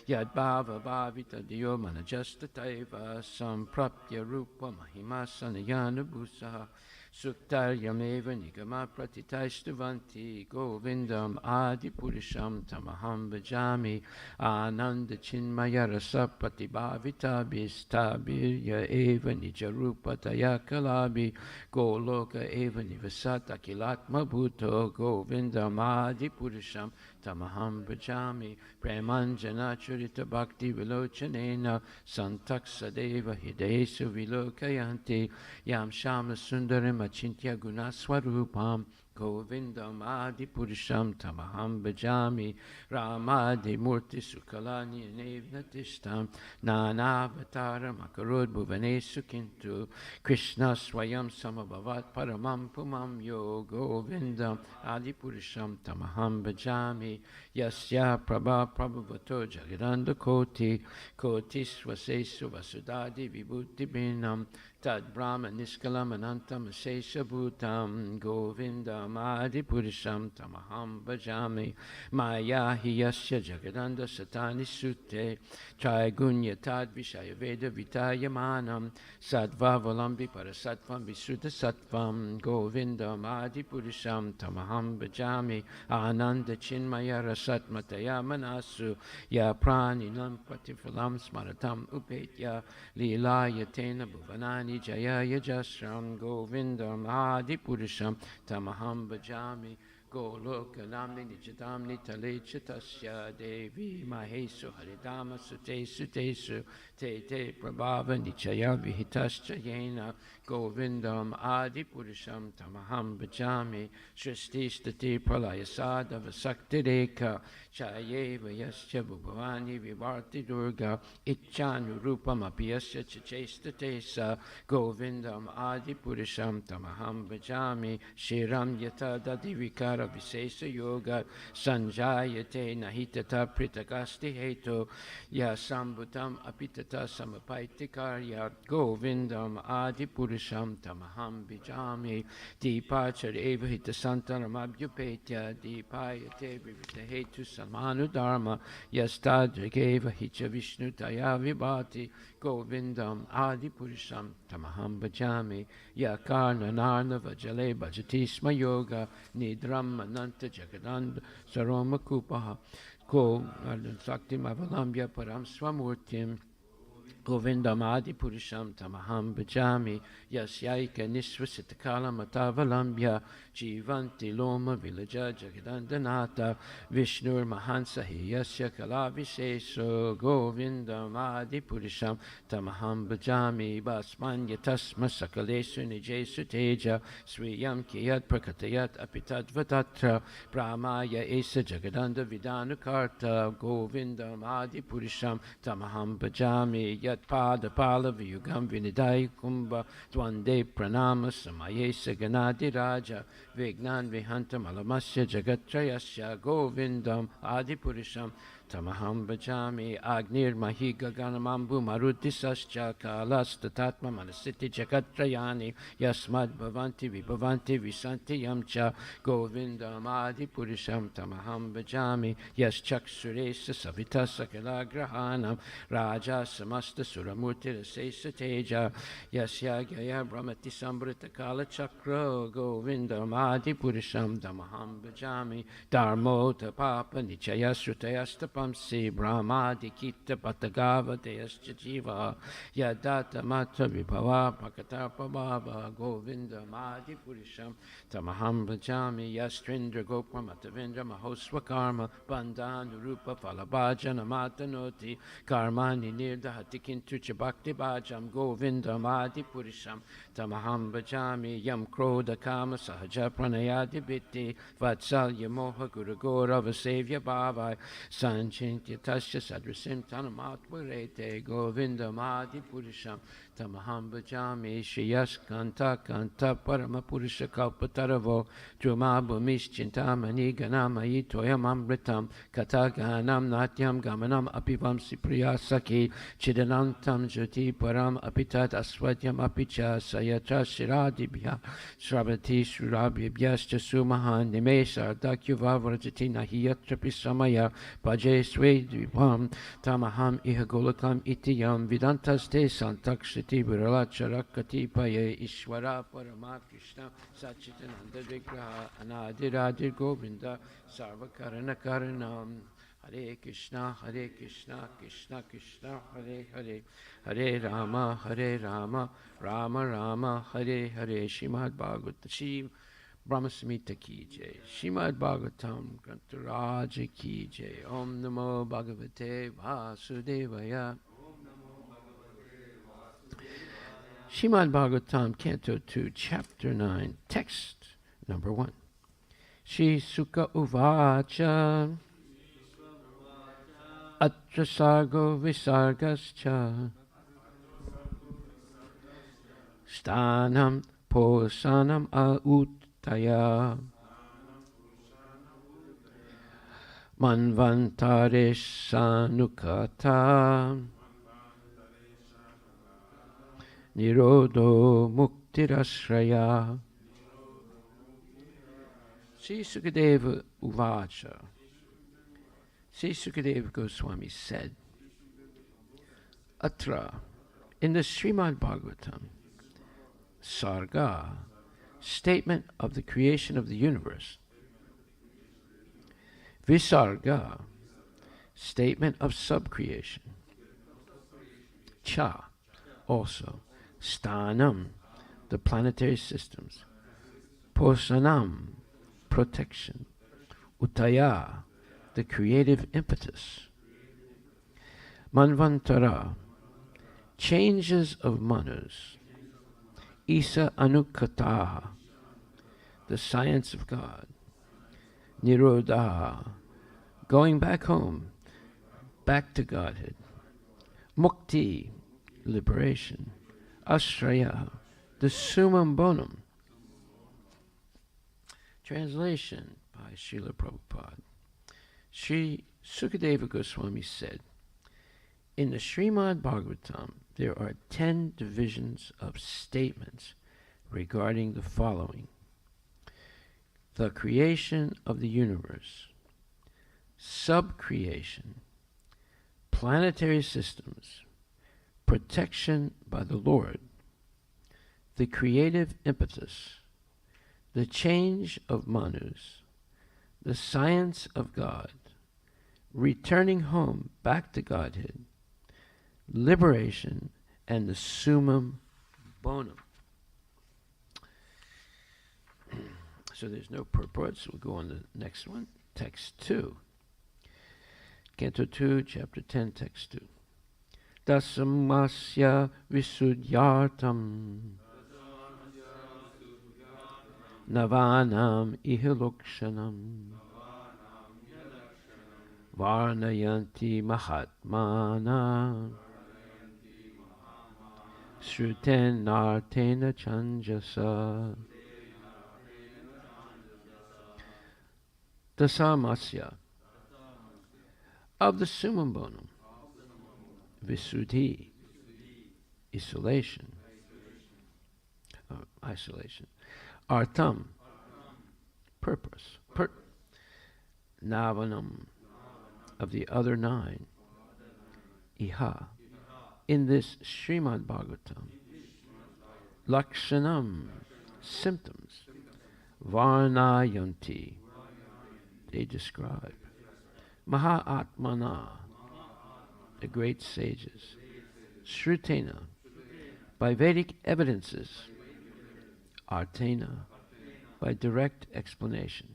Yad Bhava Bhavita Diyo Manajasta Taiva Samprapya Rupa Mahima Sanayana Bhusa Suktaryameva Nigama Pratitaistuvanti Govindam Adi Purusham Tamaham Bhajami Ananda Chinmaya Rasa Pratibhavita Bistabirya Eva Nijarupa Tayakalabi Goloka Eva Nivasata Kilatma Bhuto Govindam Adi Purusham Tamaham Bhajami Premanjana Churita Bhakti Vilochanena Santaksa Deva Hidesu Vilokayanti Yam Shama Sundarim Achintya Gunaswarupam Govindam Adi Purusham Tamaham Bhajami Ramadi Murti Sukalani Nevnatistam Nanavatar Makarod Bhuvanesu Kintu Krishna Swayam Samabhavat Paramam Pumam Yo Govindam Adi Purusham Tamaham Bhajami Yasya Prabha Prabhavato Jagadanda Koti Koti Swasesu Vasudadi Vibhuti Binam Tad Brahma Niskalam Anantam Asesha Bhutam Govindam Adi Purusham Tamaham Bhajami Maya Hiyasya Jagadanda Satani Sute Traigunya Tad Vishaya Veda Vitayamanam Sadva Valambi Parasatvam Visuddha Sattvam Govindam Adi Purusham Tamaham Bhajami Ananda Chinmaya Rasat Mataya Manasu Ya Praninam Patifalam Smaratam Upetya Lila Yatena Bhuvanani Jayaya Jasram Govindam Adi Purusham Tamaham Bhajami Golokalamni Nijadamni Talechatasya Devi Mahesu Haridama Sutesu Tesu Te Prabhava Nichaya Vihitascha Yena Govindam Adi Purusham Tamaham Bhajami Shrististati Pralayasada Vasaktireka Chayeva Yasya Bhuvani Vivarti Durga Ichhanurupam Apiyasya Chachestatesa Govindam Adi Purusham Tamaham Bhajami Shiram Yata Dadi Vikara Sankara Visesa Yoga Sanjayate Nahitata Pritakasti Heto Ya Sambhutam Apitata Samapaitikaya Govindam Adi Purisham Tamaham Bijami Deepachar Eva Hita Santanam Abhyupetya Deepayate Vivita Hetu Samanu Dharma Yastadrigeva Hicha Vishnu Taya Vibhati Govindam Adi Purisham Tamaham Bhajami Yakarna Narnava Jale Bhajatisma Yoga Nidram Ananta Jagadanda Saroma Kupaha Ko Sakti Mavalambya Param Swamurtim Govindam Adi Purisham Tamaham Bhajami Yasyaika Nisvasitakala Matavalambya Jivanti Loma Vilaja Jagadandanata Vishnur Mahansahi Yasya Kala Viseso Govindam Adi Purisham Tamaham Bhajami Basmanya Tasma Sakalesu Nijesu Teja Sriyam Kiyat Prakatayat Apitat Vatatra Brahmaya Esa Jagadanda Vidanu Karta Govindam Adi Purisham Tamaham Bhajami Yat Pada Pala Vyugam Vinidai Kumbha Dwande Pranama Samaye Saganadi Raja Vignan Vihantam Alamasya Jagatrayasya Govindam Adi Purisham Tamaham Bhajami Agnir Mahiga Ganamambu Marutisascha Kalastatatma Manasiti Jagatrayani Yasmad Bhavanti Vibhavanti Visanti Yamcha Govindam Adi Purisham Tamaham Bhajami Yaschak Suresa Savita Sakala Grahanam Raja Samasta Suramurti Rasesa Teja Yasyagaya Brahmati Sambrita Kala Chakra Govindam Adi Purisham Tamaham Bhajami Dharmo Tapapa Nichaya Srutayasta Pamsi Brahmadi Kita Patagava Deyascha Jiva Yadata Matra Vibhava Pakatarpa Baba Govinda Madi Purisham Tamaham Bhajami Yastrindra Gopra Matavindra Mahoswa Karma Bandhan Rupa Falabhajana Matanoti Karmani Nirda Hatikintu Chabakti Bhajam Govinda Madi Purisham Tamaham Bhajami Yam Krodha Kama Sahaja Pranayadi Biti Vatsalya Moha Guru Gaurava Sevya Bhavai Sanchintya Tasya Sadrasim Tanamatvarete Govinda Madi Purisham Tamaham Bhajami Shriyas Kanta Kanta Parama Purusha Kalpataravo Druma Bhumis Chintamani Ganamayi Toyam Amritam Kataganam Natyam Gamanam Apivam Sipriya Saki Chidanantam Jyoti Param Apitat Aswatyam Apicha Sayatra Shiradibhya Sravati Surabhibhyascha Sumahan Nimesar Dakyuva Vrajati Nahiyatrapi Samaya Bhaje Swedvipam Tamaham Iha Golakam Itiyam Vidantas Te Santakshiti Viralacharakati Paye Ishwara Parama Krishna Sachitananda Vigraha Anadiradir Govinda Sarvakarana Karanam Hare Krishna Krishna Krishna Hare Hare Hare Rama Rama Rama Hare Hare Srimad Bhagavata Shri Brahma Samhita ki jai Srimad Bhagavatam Grantaraja ki jai Om Namo Bhagavate Vasudevaya Srimad Bhagavatam Canto 2 Chapter 9 Text number 1 Shri Sukha Uvacha Atra Sargo Visargascha Stanam Posanam Autaya Manvantare Sanukata Nirodho Muktirashraya Sri Sukadeva Uvacha Sri Sukadeva Goswami said, Atra, in the Srimad Bhagavatam, Sarga, statement of the creation of the universe, Visarga, statement of subcreation, Cha, also, Stanam, the planetary systems, Posanam, protection, Utaya, the creative impetus, Manvantara, changes of manus, Isa Anukataha, the science of God, Nirodha, going back home, back to Godhead, Mukti, liberation, Ashraya, the summum bonum. Translation, by Srila Prabhupada. Sri Sukadeva Goswami said, in the Srimad Bhagavatam, there are 10 divisions of statements regarding the following: the creation of the universe, subcreation, planetary systems, protection by the Lord, the creative impetus, the change of Manus, the science of God, returning home back to Godhead, liberation, and the summum bonum. So there's no purport, so we'll go on to the next one. Text 2. Canto 2, Chapter 10, Text 2. Dasamasya visuddhyartam navanam ihilokshanam varnayanti mahatmana shruten nartena chanjasa. Dasamasya, of the summum bonum, visuddhi, isolation, artam, purpose, navanam, of the other 9, iha, in this Srimad Bhagavatam, lakshanam, symptoms, varnayanti, they describe, Mahatmana, the great sages, Shrutena, by Vedic evidences, Artena, by direct explanation,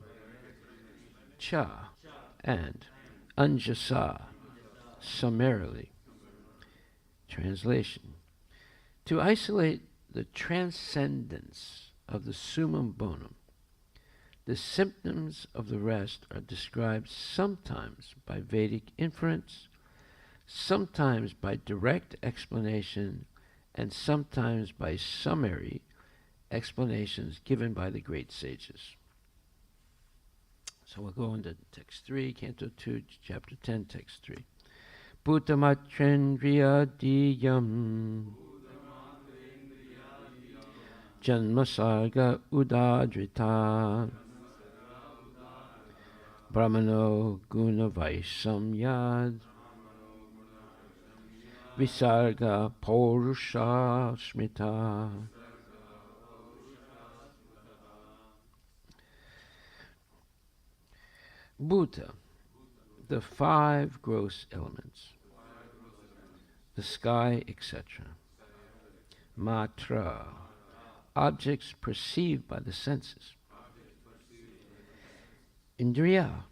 Cha, and Anjasa, summarily. Translation: to isolate the transcendence of the summum bonum, the symptoms of the rest are described sometimes by Vedic inference, sometimes by direct explanation, and sometimes by summary explanations given by the great sages. So we'll go into text 3, Canto 2, Chapter 10, Text 3. Bhutamatrendriya diyam janmasarga udadrita brahmano guna vaisamyad visarga paurusha smita. Bhuta, the 5 gross elements, the sky, etc. Matra, objects perceived by the senses. Indriya,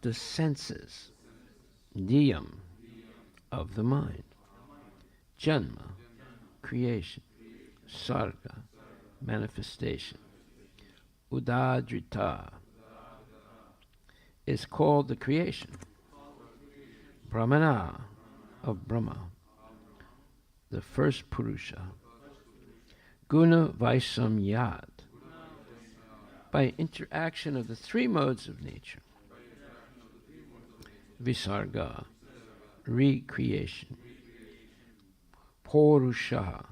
the senses. Diyam, of the mind. Janma, creation. Sarga, manifestation. Udadrita is called the creation. Brahmana, of Brahma, the first Purusha. Guna Vaisamyad, by interaction of the 3 modes of nature. Visarga, recreation. Purusha,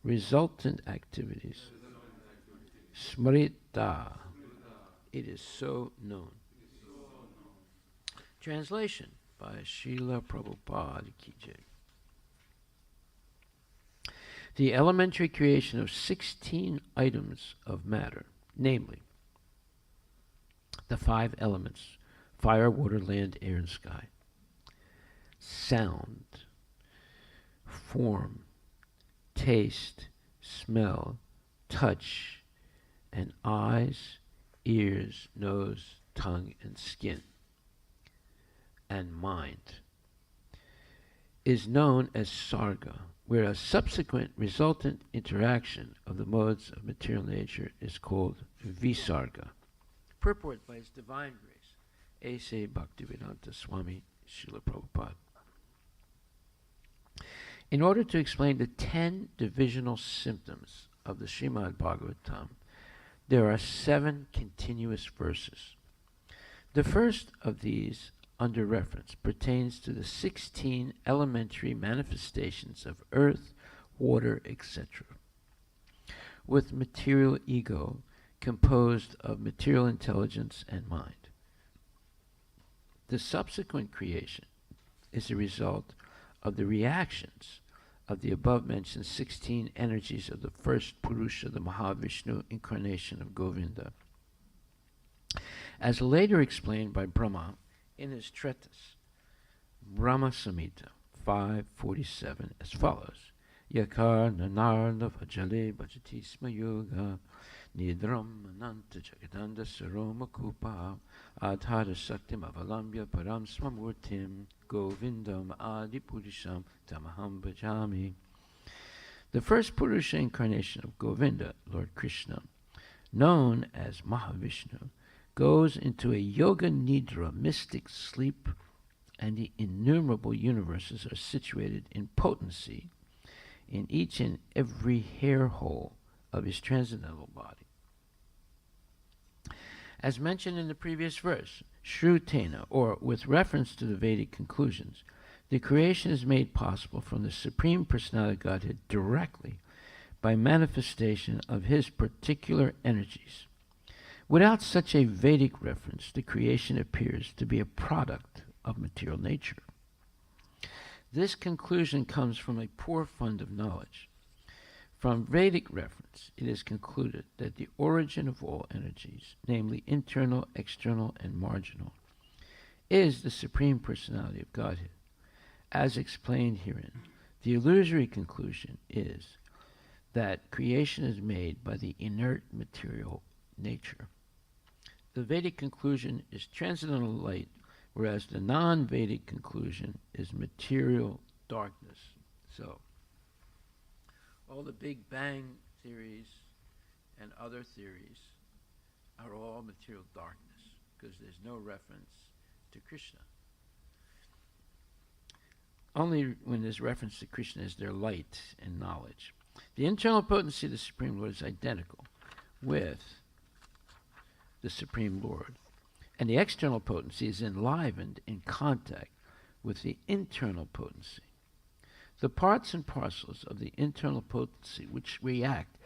resultant activities. Smrita, it is so known. Translation by Srila Prabhupada Ki Jai. The elementary creation of 16 items of matter, namely the 5 elements, fire, water, land, air, and sky, sound, form, taste, smell, touch, and eyes, ears, nose, tongue, and skin, and mind, is known as sarga, where a subsequent resultant interaction of the modes of material nature is called visarga. Purport by His Divine Grace, A.C. Bhaktivedanta Swami Srila Prabhupada. In order to explain the 10 divisional symptoms of the Srimad Bhagavatam, There are 7 continuous verses. The first of these, under reference, pertains to the 16 elementary manifestations of earth, water, etc., with material ego composed of material intelligence and mind. The subsequent creation is a result of the reactions of the above-mentioned 16 energies of the first Purusha, the Mahavishnu incarnation of Govinda, as later explained by Brahma in his treatise, Brahma Samhita 547, as follows. Yakar nanarna vajale bhajati sma yoga nidram ananta jagadanda saroma kupa adhara saktim avalambya param smamurtim govindam adi purisham tamaham bhajami. The first Purusha incarnation of Govinda, Lord Krishna, known as Mahavishnu, goes into a yoga nidra, mystic sleep, and the innumerable universes are situated in potency in each and every hair hole of his transcendental body. As mentioned in the previous verse, Shrutena, or with reference to the Vedic conclusions, the creation is made possible from the Supreme Personality of Godhead directly by manifestation of his particular energies. Without such a Vedic reference, the creation appears to be a product of material nature. This conclusion comes from a poor fund of knowledge. From Vedic reference, it is concluded that the origin of all energies, namely internal, external, and marginal, is the Supreme Personality of Godhead. As explained herein, the illusory conclusion is that creation is made by the inert material nature. The Vedic conclusion is transcendental light, whereas the non-Vedic conclusion is material darkness. So, all the Big Bang theories and other theories are all material darkness, because there's no reference to Krishna. Only when there's reference to Krishna is there light and knowledge. The internal potency of the Supreme Lord is identical with the Supreme Lord, and the external potency is enlivened in contact with the internal potency. The parts and parcels of the internal potency which react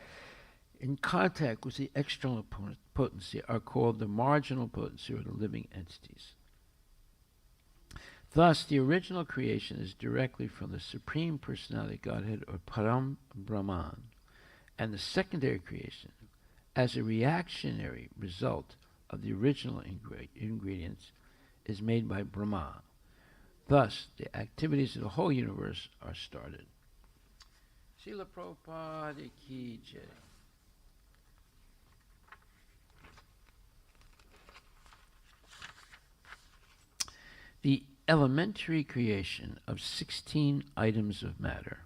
in contact with the external potency are called the marginal potency, or the living entities. Thus, the original creation is directly from the Supreme Personality Godhead, or Param Brahman, and the secondary creation, as a reactionary result of the original ingredients, is made by Brahma. Thus, the activities of the whole universe are started. Srila Prabhupada ki jai. The elementary creation of 16 items of matter,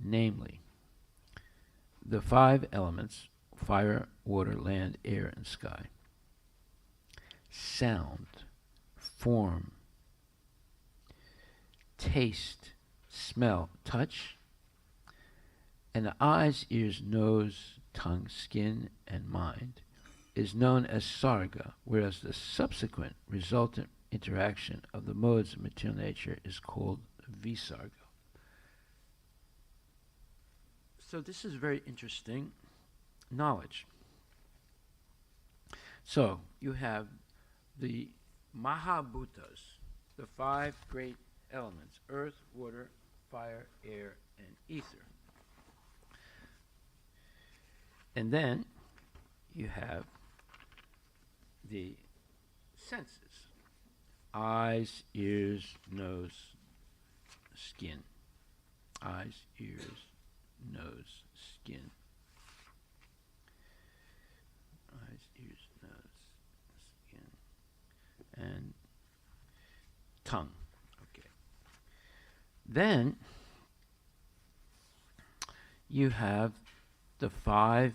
namely the 5 elements, fire, water, land, air, and sky, sound, form, taste, smell, touch, and the eyes, ears, nose, tongue, skin, and mind, is known as sarga, whereas the subsequent resultant interaction of the modes of material nature is called visarga. So this is very interesting knowledge. So you have the Mahabhutas, the 5 great elements: earth, water, fire, air, and ether. And then you have the senses: eyes, ears, nose, skin. Eyes, ears, nose, skin. Eyes, ears, nose, skin, and tongue. Okay. Then you have the 5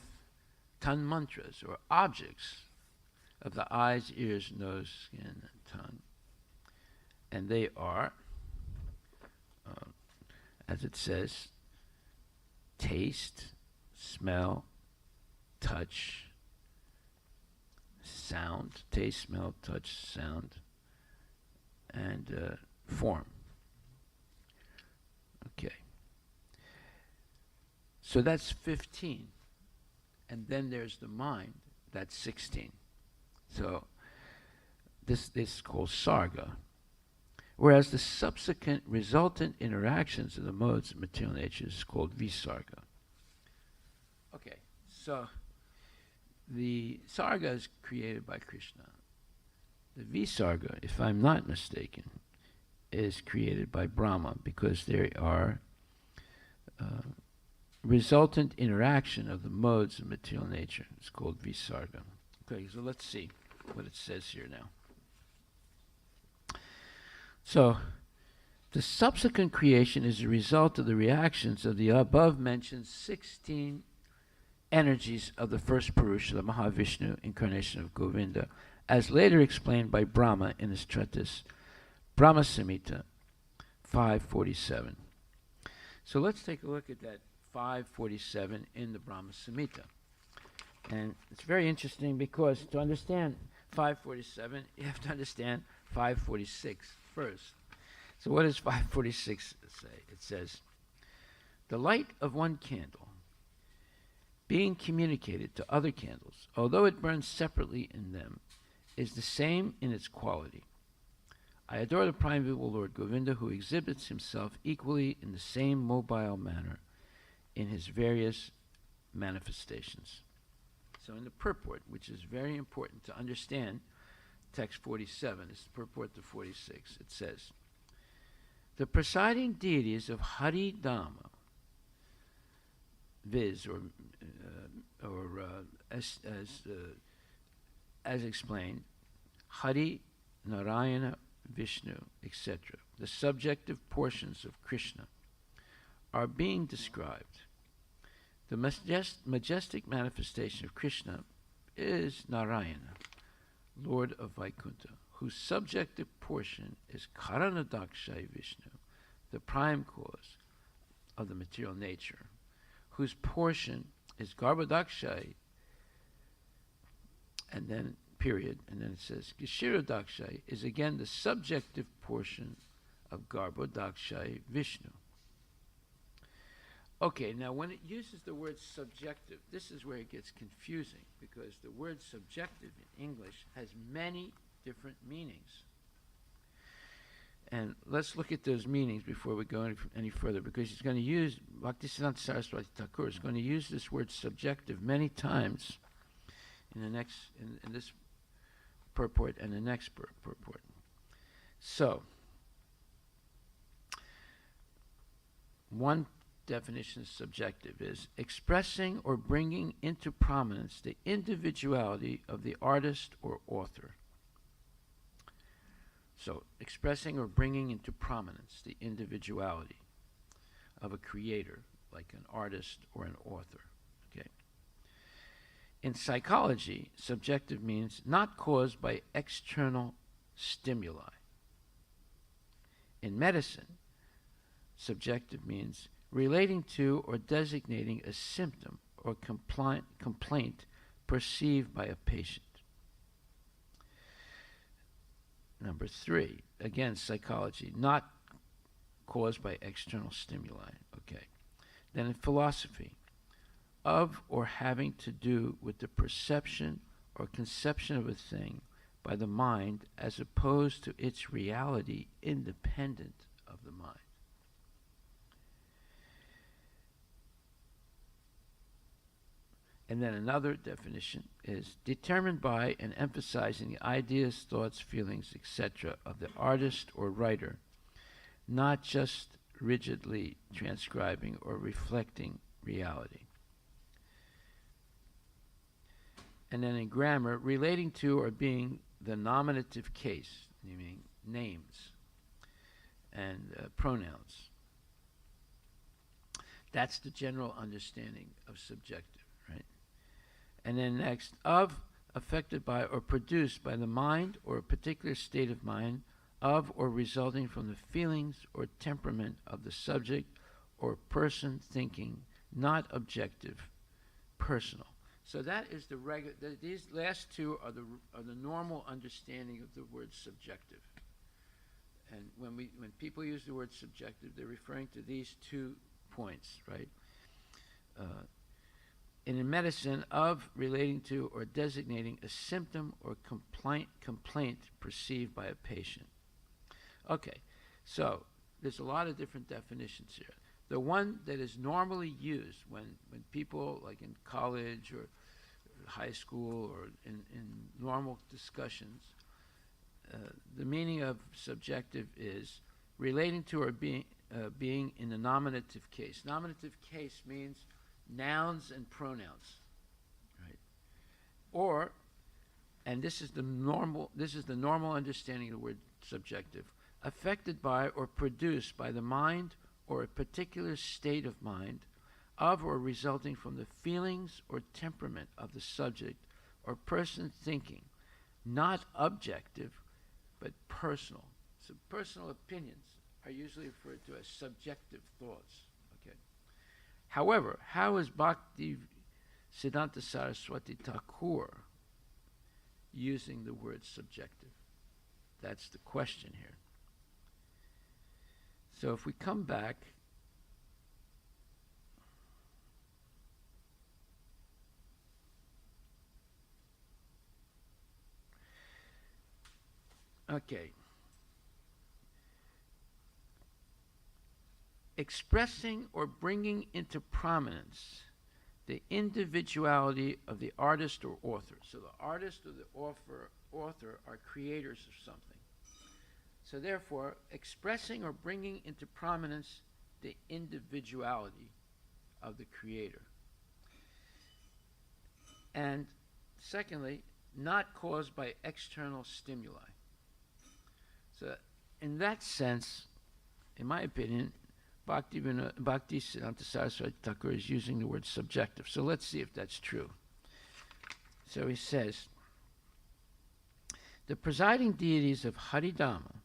tan mantras, or objects of the eyes, ears, nose, skin, and tongue. And they are, as it says, taste, smell, touch, sound, taste, smell, touch, sound, and form. Okay. So that's 15. And then there's the mind, that's 16. So this is called sarga. Whereas the subsequent resultant interactions of the modes of material nature is called visarga. Okay, so the sarga is created by Krishna. The visarga, if I'm not mistaken, is created by Brahma, because there are resultant interaction of the modes of material nature. It's called visarga. Okay, so let's see what it says here now. So, the subsequent creation is a result of the reactions of the above mentioned 16 energies of the first Purusha, the Mahavishnu incarnation of Govinda, as later explained by Brahma in his treatise Brahma Samhita 547. So let's take a look at that 547 in the Brahma Samhita. And it's very interesting, because to understand 547, you have to understand 546 first. So what does 546 say? It says, the light of one candle being communicated to other candles, although it burns separately in them, is the same in its quality. I adore the primeval Lord Govinda, who exhibits himself equally in the same mobile manner in his various manifestations. So in the purport, which is very important to understand, text 47 is the purport to 46. It says, the presiding deities of Hari Dhamma, viz., as explained, Hari, Narayana, Vishnu, etc., the subjective portions of Krishna, are being described. The majestic manifestation of Krishna is Narayana, Lord of Vaikuntha, whose subjective portion is Karanadakshay Vishnu, the prime cause of the material nature, whose portion is Garbhodakshay, and then period, and then it says Kshirodakshay is again the subjective portion of Garbhodakshay Vishnu. Okay, now when it uses the word subjective, this is where it gets confusing, because the word subjective in English has many different meanings. And let's look at those meanings before we go any further, because he's going to use, Bhaktisiddhanta Saraswati Thakur is going to use this word subjective many times in the next, in this purport and the next purport. So, one definition of subjective is expressing or bringing into prominence the individuality of the artist or author. So, expressing or bringing into prominence the individuality of a creator, like an artist or an author. Okay. In psychology, subjective means not caused by external stimuli. In medicine, subjective means relating to or designating a symptom or complaint perceived by a patient. Number 3, again, psychology, not caused by external stimuli. Okay. Then in philosophy, of or having to do with the perception or conception of a thing by the mind as opposed to its reality independent of the mind. And then another definition is determined by and emphasizing the ideas, thoughts, feelings, etc. of the artist or writer, not just rigidly transcribing or reflecting reality. And then in grammar, relating to or being the nominative case, meaning names and pronouns. That's the general understanding of subjective, right? And then next, of, affected by or produced by the mind or a particular state of mind, of or resulting from the feelings or temperament of the subject or person thinking, not objective, personal. So that is the regular. These last two are the normal understanding of the word subjective. And when people use the word subjective, they're referring to these 2 points, right? In medicine, of, relating to, or designating a symptom or complaint perceived by a patient. Okay, so there's a lot of different definitions here. The one that is normally used when people, like in college or high school or in normal discussions, the meaning of subjective is relating to or being in the nominative case. Nominative case means nouns and pronouns, right? Or, and this is the normal understanding of the word subjective, affected by or produced by the mind or a particular state of mind of or resulting from the feelings or temperament of the subject or person thinking, not objective, but personal. So personal opinions are usually referred to as subjective thoughts. Okay. However, how is Bhakti Siddhanta Saraswati Thakur using the word subjective? That's the question here. So if we come back, okay. Expressing or bringing into prominence the individuality of the artist or author. So the artist or the author are creators of something. So therefore, expressing or bringing into prominence the individuality of the creator. And secondly, not caused by external stimuli. So in that sense, in my opinion, Bhakti Siddhanta Saraswati Thakur is using the word subjective. So let's see if that's true. So he says, the presiding deities of Haridhamma,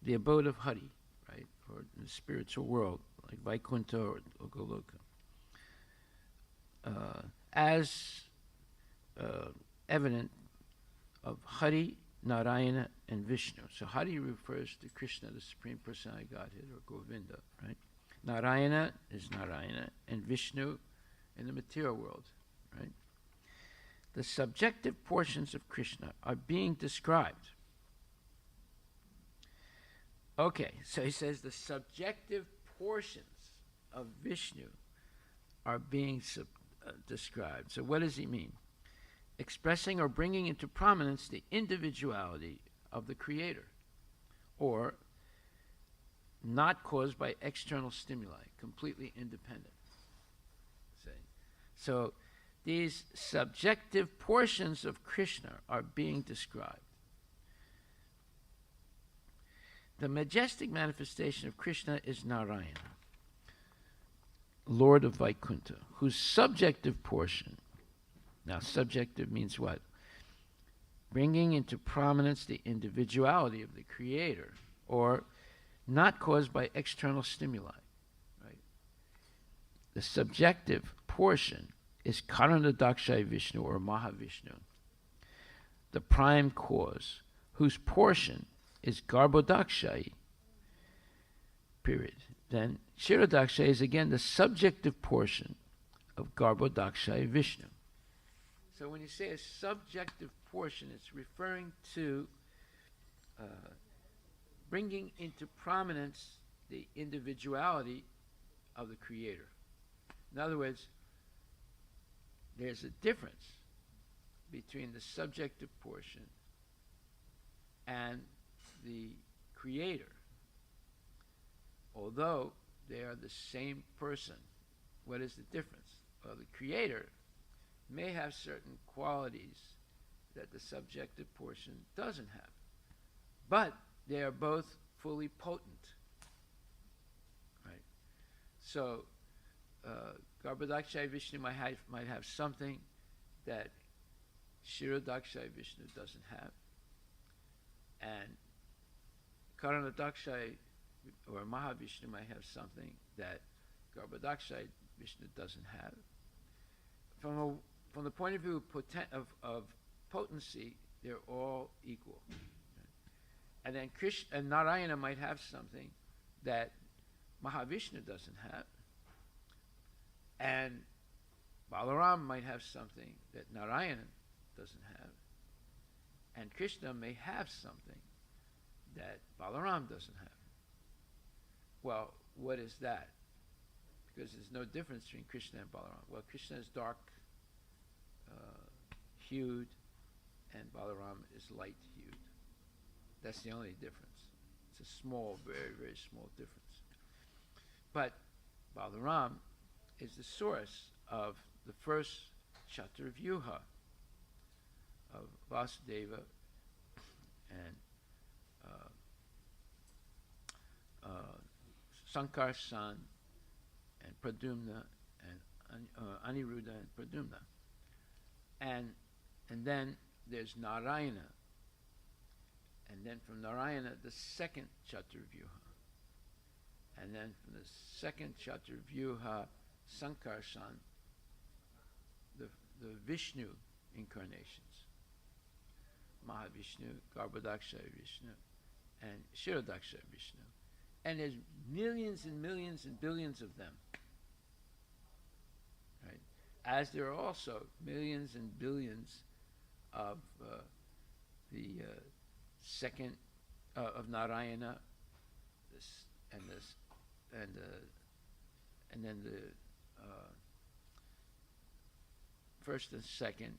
the abode of Hari, right, or the spiritual world, like Vaikuntha or Goloka, as evident of Hari, Narayana, and Vishnu. So Hari refers to Krishna, the Supreme Personality of Godhead, or Govinda, right? Narayana is Narayana, and Vishnu in the material world, right? The subjective portions of Krishna are being described. Okay, so he says the subjective portions of Vishnu are being described. So what does he mean? Expressing or bringing into prominence the individuality of the creator, or not caused by external stimuli, completely independent. So these subjective portions of Krishna are being described. The majestic manifestation of Krishna is Narayana, Lord of Vaikuntha, whose subjective portion, now subjective means what? Bringing into prominence the individuality of the creator, or not caused by external stimuli, right? The subjective portion is Karanadakshay Vishnu, or Mahavishnu, the prime cause, whose portion is Garbhodakshayi, period. Then Kshirodakshayi is again the subjective portion of Garbhodakshayi Vishnu. So when you say a subjective portion, it's referring to bringing into prominence the individuality of the creator. In other words, there's a difference between the subjective portion and the creator. Although they are the same person, what is the difference? Well, the creator may have certain qualities that the subjective portion doesn't have, but they are both fully potent, right? So Garbhodakshayi Vishnu might have something that Kshirodakshayi Vishnu doesn't have, and Karanadakshayi or Mahavishnu might have something that Garbhodakshayi Vishnu doesn't have. from the point of view of potency, they're all equal. And then Krishna and Narayana might have something that Mahavishnu doesn't have, and Balaram might have something that Narayana doesn't have, and Krishna may have something that Balaram doesn't have. Well, what is that? Because there's no difference between Krishna and Balaram. Well, Krishna is dark hued, and Balaram is light hued. That's the only difference. It's a small, very, very small difference. But Balaram is the source of the first Chaturvyuha of Vasudeva and Sankar's son, and Pradyumna, and Aniruddha and Pradyumna. And then there's Narayana. And then from Narayana, the second Chaturvyuha. And then from the second Chaturvyuha, Sankar's son, the Vishnu incarnations. Mahavishnu, Garbhodakshaya Vishnu, and Kshirodakshaya Vishnu. And there's millions and millions and billions of them. Right? As there are also millions and billions of the second of Narayana, and then the first and second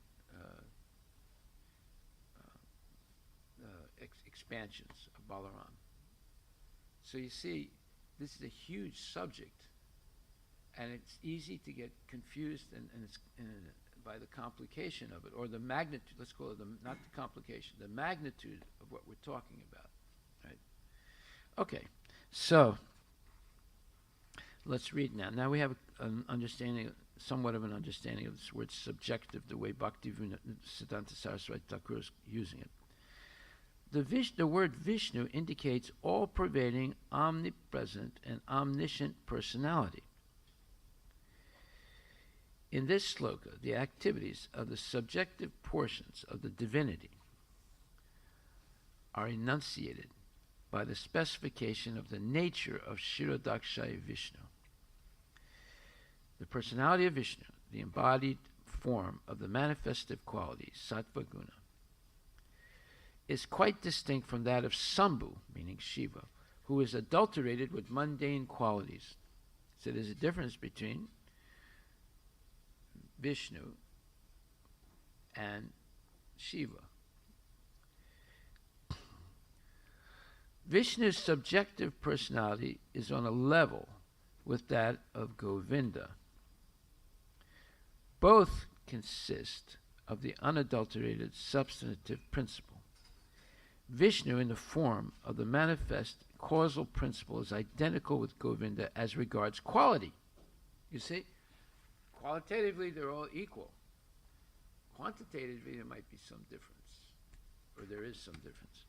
expansions of Balaram. So you see, this is a huge subject, and it's easy to get confused by the complication of it, or the magnitude. Let's call it not the complication, the magnitude of what we're talking about. Right? Okay, so let's read now. Now we have an understanding, somewhat of an understanding of this word subjective, the way Bhaktivedanta Saraswati Thakur is using it. The word Vishnu indicates all-pervading, omnipresent, and omniscient personality. In this sloka, the activities of the subjective portions of the divinity are enunciated by the specification of the nature of Kshirodakshaya Vishnu. The personality of Vishnu, the embodied form of the manifestive quality, Sattva Guna, is quite distinct from that of Sambhu, meaning Shiva, who is adulterated with mundane qualities. So there's a difference between Vishnu and Shiva. Vishnu's subjective personality is on a level with that of Govinda. Both consist of the unadulterated substantive principle. Vishnu, in the form of the manifest causal principle, is identical with Govinda as regards quality. You see, qualitatively they're all equal. Quantitatively there might be some difference, or there is some difference.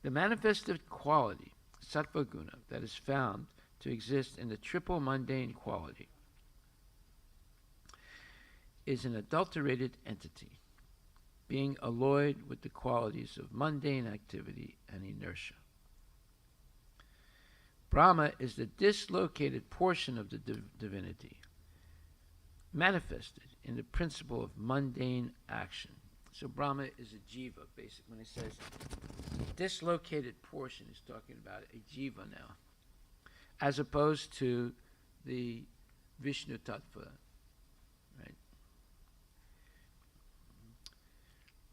The manifested quality, Sattva Guna, that is found to exist in the triple mundane quality, is an adulterated entity, being alloyed with the qualities of mundane activity and inertia. Brahma is the dislocated portion of the divinity, manifested in the principle of mundane action. So Brahma is a jiva, basically. When it says dislocated portion, it's talking about a jiva now, as opposed to the Vishnu Tattva. Right?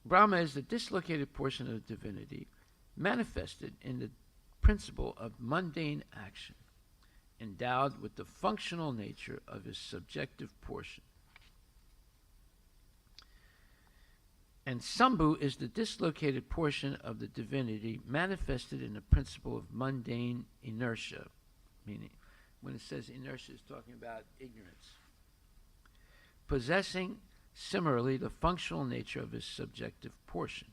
Brahma is the dislocated portion of the divinity, manifested in the principle of mundane action, endowed with the functional nature of his subjective portion. And Sambhu is the dislocated portion of the divinity manifested in the principle of mundane inertia, meaning when it says inertia, it's talking about ignorance, possessing similarly the functional nature of his subjective portion.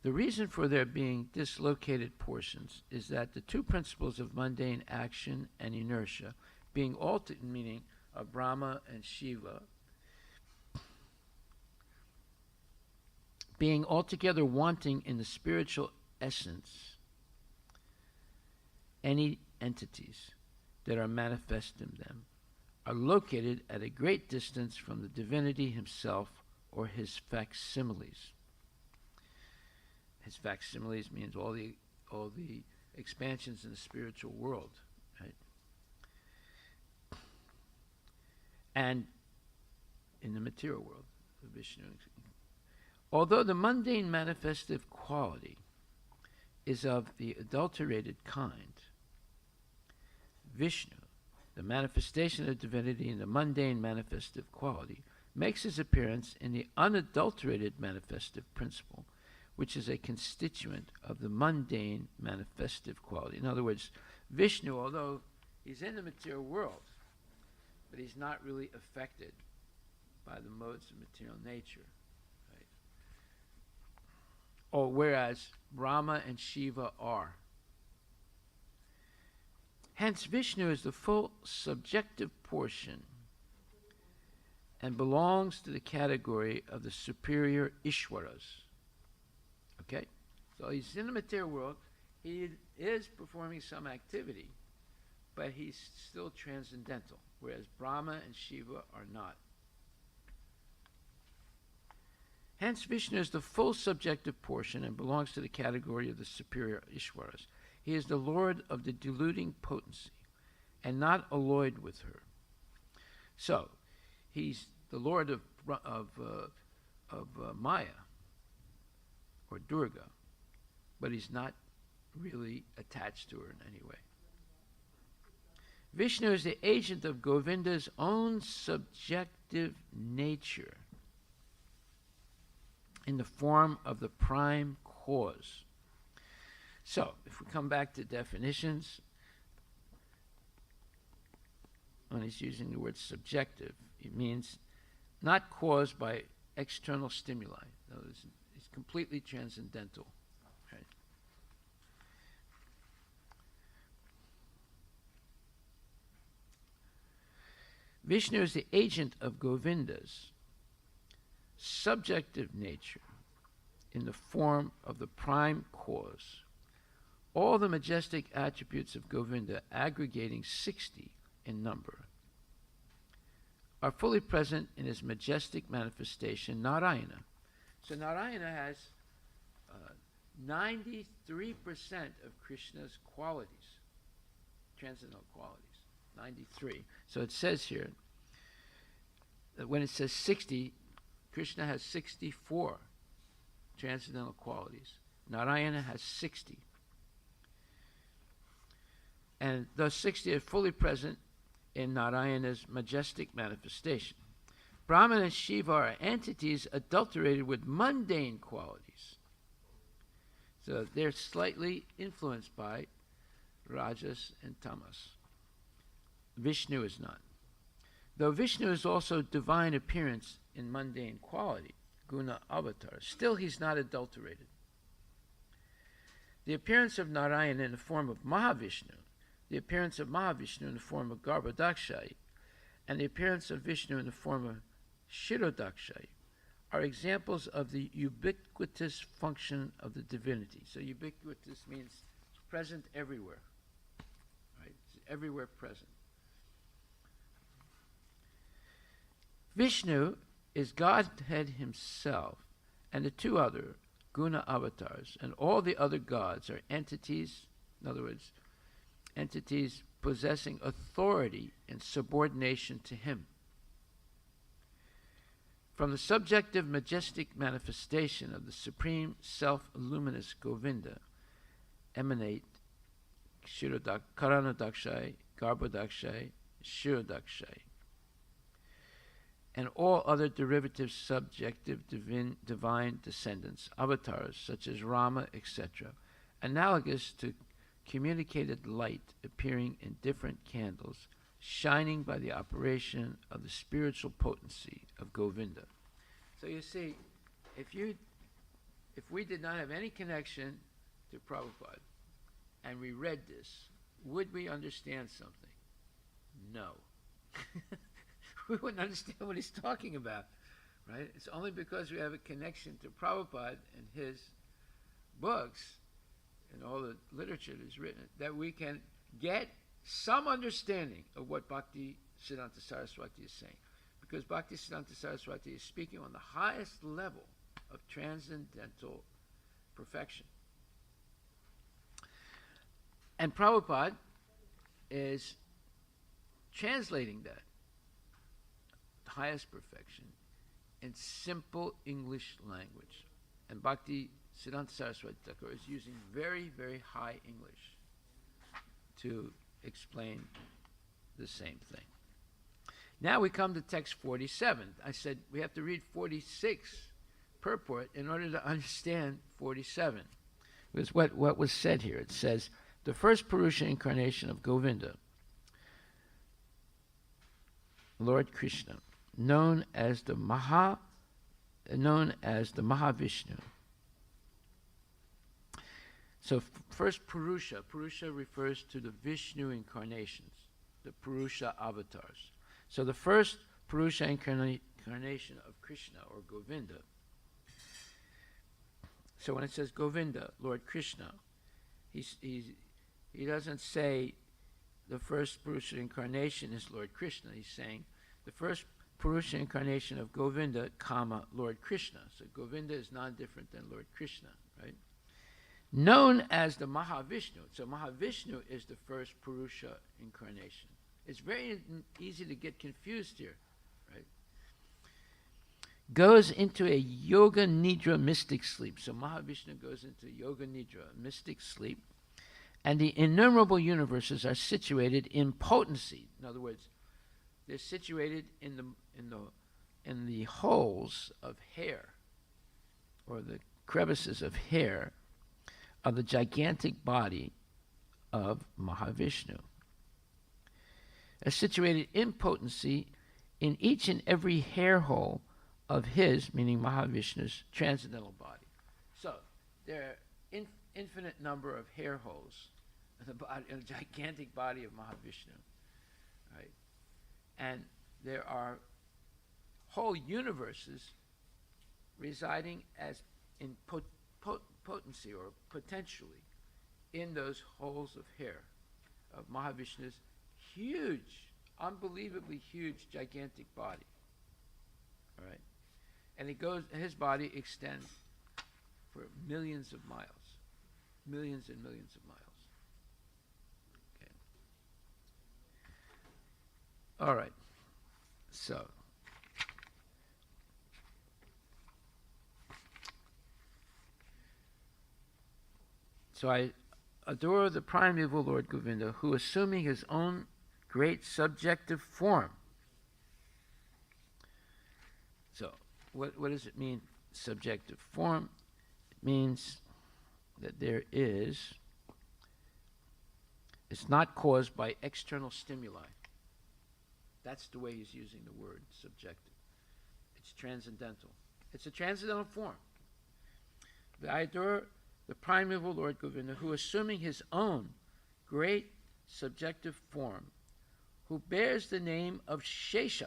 The reason for their being dislocated portions is that the two principles of mundane action and inertia being altered, meaning of Brahma and Shiva, being altogether wanting in the spiritual essence, any entities that are manifest in them are located at a great distance from the divinity himself or his facsimiles. His facsimiles means all the expansions in the spiritual world, right? And in the material world, the Vishnu. Although the mundane manifestive quality is of the adulterated kind, Vishnu, the manifestation of divinity in the mundane manifestive quality, makes his appearance in the unadulterated manifestive principle, which is a constituent of the mundane manifestive quality. In other words, Vishnu, although he's in the material world, but he's not really affected by the modes of material nature. Right? Or whereas Brahma and Shiva are. Hence, Vishnu is the full subjective portion and belongs to the category of the superior Ishwaras. Okay? So he's in the material world. He is performing some activity, but he's still transcendental, whereas Brahma and Shiva are not. Hence, Vishnu is the full subjective portion and belongs to the category of the superior Ishwaras. He is the Lord of the deluding potency and not alloyed with her. So, he's the Lord of Maya or Durga, but he's not really attached to her in any way. Vishnu is the agent of Govinda's own subjective nature in the form of the prime cause. So, if we come back to definitions, when he's using the word subjective, it means not caused by external stimuli. No, it's completely transcendental. Right? Vishnu is the agent of Govinda's subjective nature in the form of the prime cause. All the majestic attributes of Govinda, aggregating 60 in number, are fully present in his majestic manifestation, Narayana. So Narayana has 93% of Krishna's qualities, transcendental qualities, 93. So it says here that when it says 60, Krishna has 64 transcendental qualities. Narayana has 60. And those 60 are fully present in Narayana's majestic manifestation. Brahman and Shiva are entities adulterated with mundane qualities. So they're slightly influenced by Rajas and Tamas. Vishnu is not. Though Vishnu is also divine appearance in mundane quality, guna avatar, still he's not adulterated. The appearance of Narayana in the form of Mahavishnu, the appearance of Mahavishnu in the form of Garbhodakshai, and the appearance of Vishnu in the form of Kshirodakshai are examples of the ubiquitous function of the divinity. So ubiquitous means present everywhere. Right? It's everywhere present. Vishnu is Godhead himself, and the two other guna avatars and all the other gods are entities, in other words, entities possessing authority and subordination to him. From the subjective majestic manifestation of the supreme self-luminous Govinda emanate Karanodakshai, Garbhodakshai, Kshirodakshai, and all other derivative subjective divine descendants, avatars such as Rama, etc., analogous to communicated light appearing in different candles, shining by the operation of the spiritual potency of Govinda. So you see, if we did not have any connection to Prabhupada and we read this, would we understand something? No. we wouldn't understand what he's talking about, right? It's only because we have a connection to Prabhupada and his books and all the literature that's written that we can get some understanding of what Bhakti Siddhanta Saraswati is saying. Because Bhakti Siddhanta Saraswati is speaking on the highest level of transcendental perfection. And Prabhupada is translating that highest perfection in simple English language. And Bhakti Siddhanta Saraswati Thakur is using very, very high English to explain the same thing. Now we come to text 47. I said we have to read 46 purport in order to understand 47. It was what was said here. It says, the first Purusha incarnation of Govinda, Lord Krishna, known as the Mahavishnu. So first Purusha refers to the Vishnu incarnations, the Purusha avatars. So the first Purusha incarnation of Krishna or Govinda. So when it says Govinda, Lord Krishna, he doesn't say the first Purusha incarnation is Lord Krishna. He's saying the first Purusha incarnation of Govinda, Lord Krishna. So Govinda is non-different than Lord Krishna, right? Known as the Mahavishnu. So Mahavishnu is the first Purusha incarnation. It's very easy to get confused here, right? Goes into a yoga nidra mystic sleep. So Mahavishnu goes into yoga nidra, mystic sleep. And the innumerable universes are situated in potency. In other words, they're situated in the holes of hair, or the crevices of hair, of the gigantic body of Mahavishnu. Are situated in potency in each and every hair hole of his, meaning Mahavishnu's, transcendental body. So there are infinite number of hair holes in the gigantic body of Mahavishnu, right? And there are whole universes residing as in potency or potentially in those holes of hair of Mahavishnu's huge, unbelievably huge, gigantic body. All right, and his body extends for millions of miles, millions and millions of miles. Okay. All right. So I adore the primeval Lord Govinda, who, assuming his own great subjective form. So what does it mean, subjective form? It means that it's not caused by external stimuli. That's the way he's using the word subjective. It's transcendental. It's a transcendental form. I adore the primeval Lord Govinda, who, assuming his own great subjective form, who bears the name of Shesha,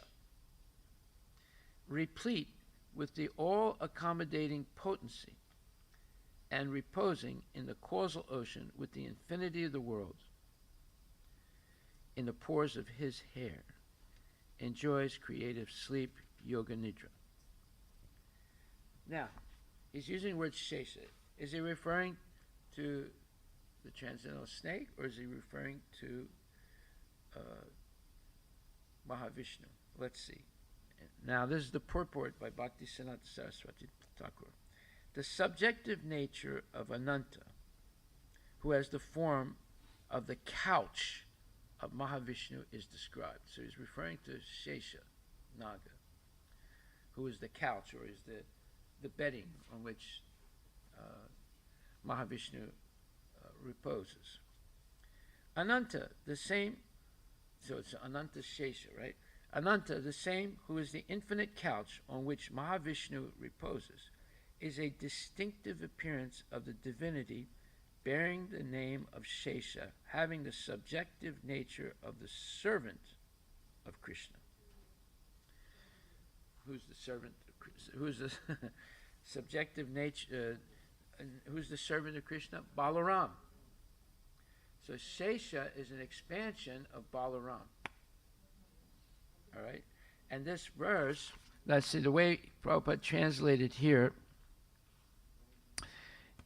replete with the all-accommodating potency, and reposing in the causal ocean with the infinity of the world, in the pores of his hair, enjoys creative sleep, yoga nidra. Now, he's using the word Shesha. Is he referring to the transcendental snake, or is he referring to Mahavishnu? Let's see. Now, this is the purport by Bhakti Siddhanta Saraswati Thakur. The subjective nature of Ananta, who has the form of the couch of Mahavishnu, is described. So he's referring to Shesha, Naga, who is the couch, or is the bedding on which Mahavishnu reposes. Ananta, the same, so it's Ananta Shesha, right? Ananta, the same who is the infinite couch on which Mahavishnu reposes, is a distinctive appearance of the divinity bearing the name of Shesha, having the subjective nature of the servant of Krishna. who's the servant, who's the subjective nature, who's the servant of Krishna? Balaram. So Shesha is an expansion of Balaram. All right? And this verse, that's the way Prabhupada translated here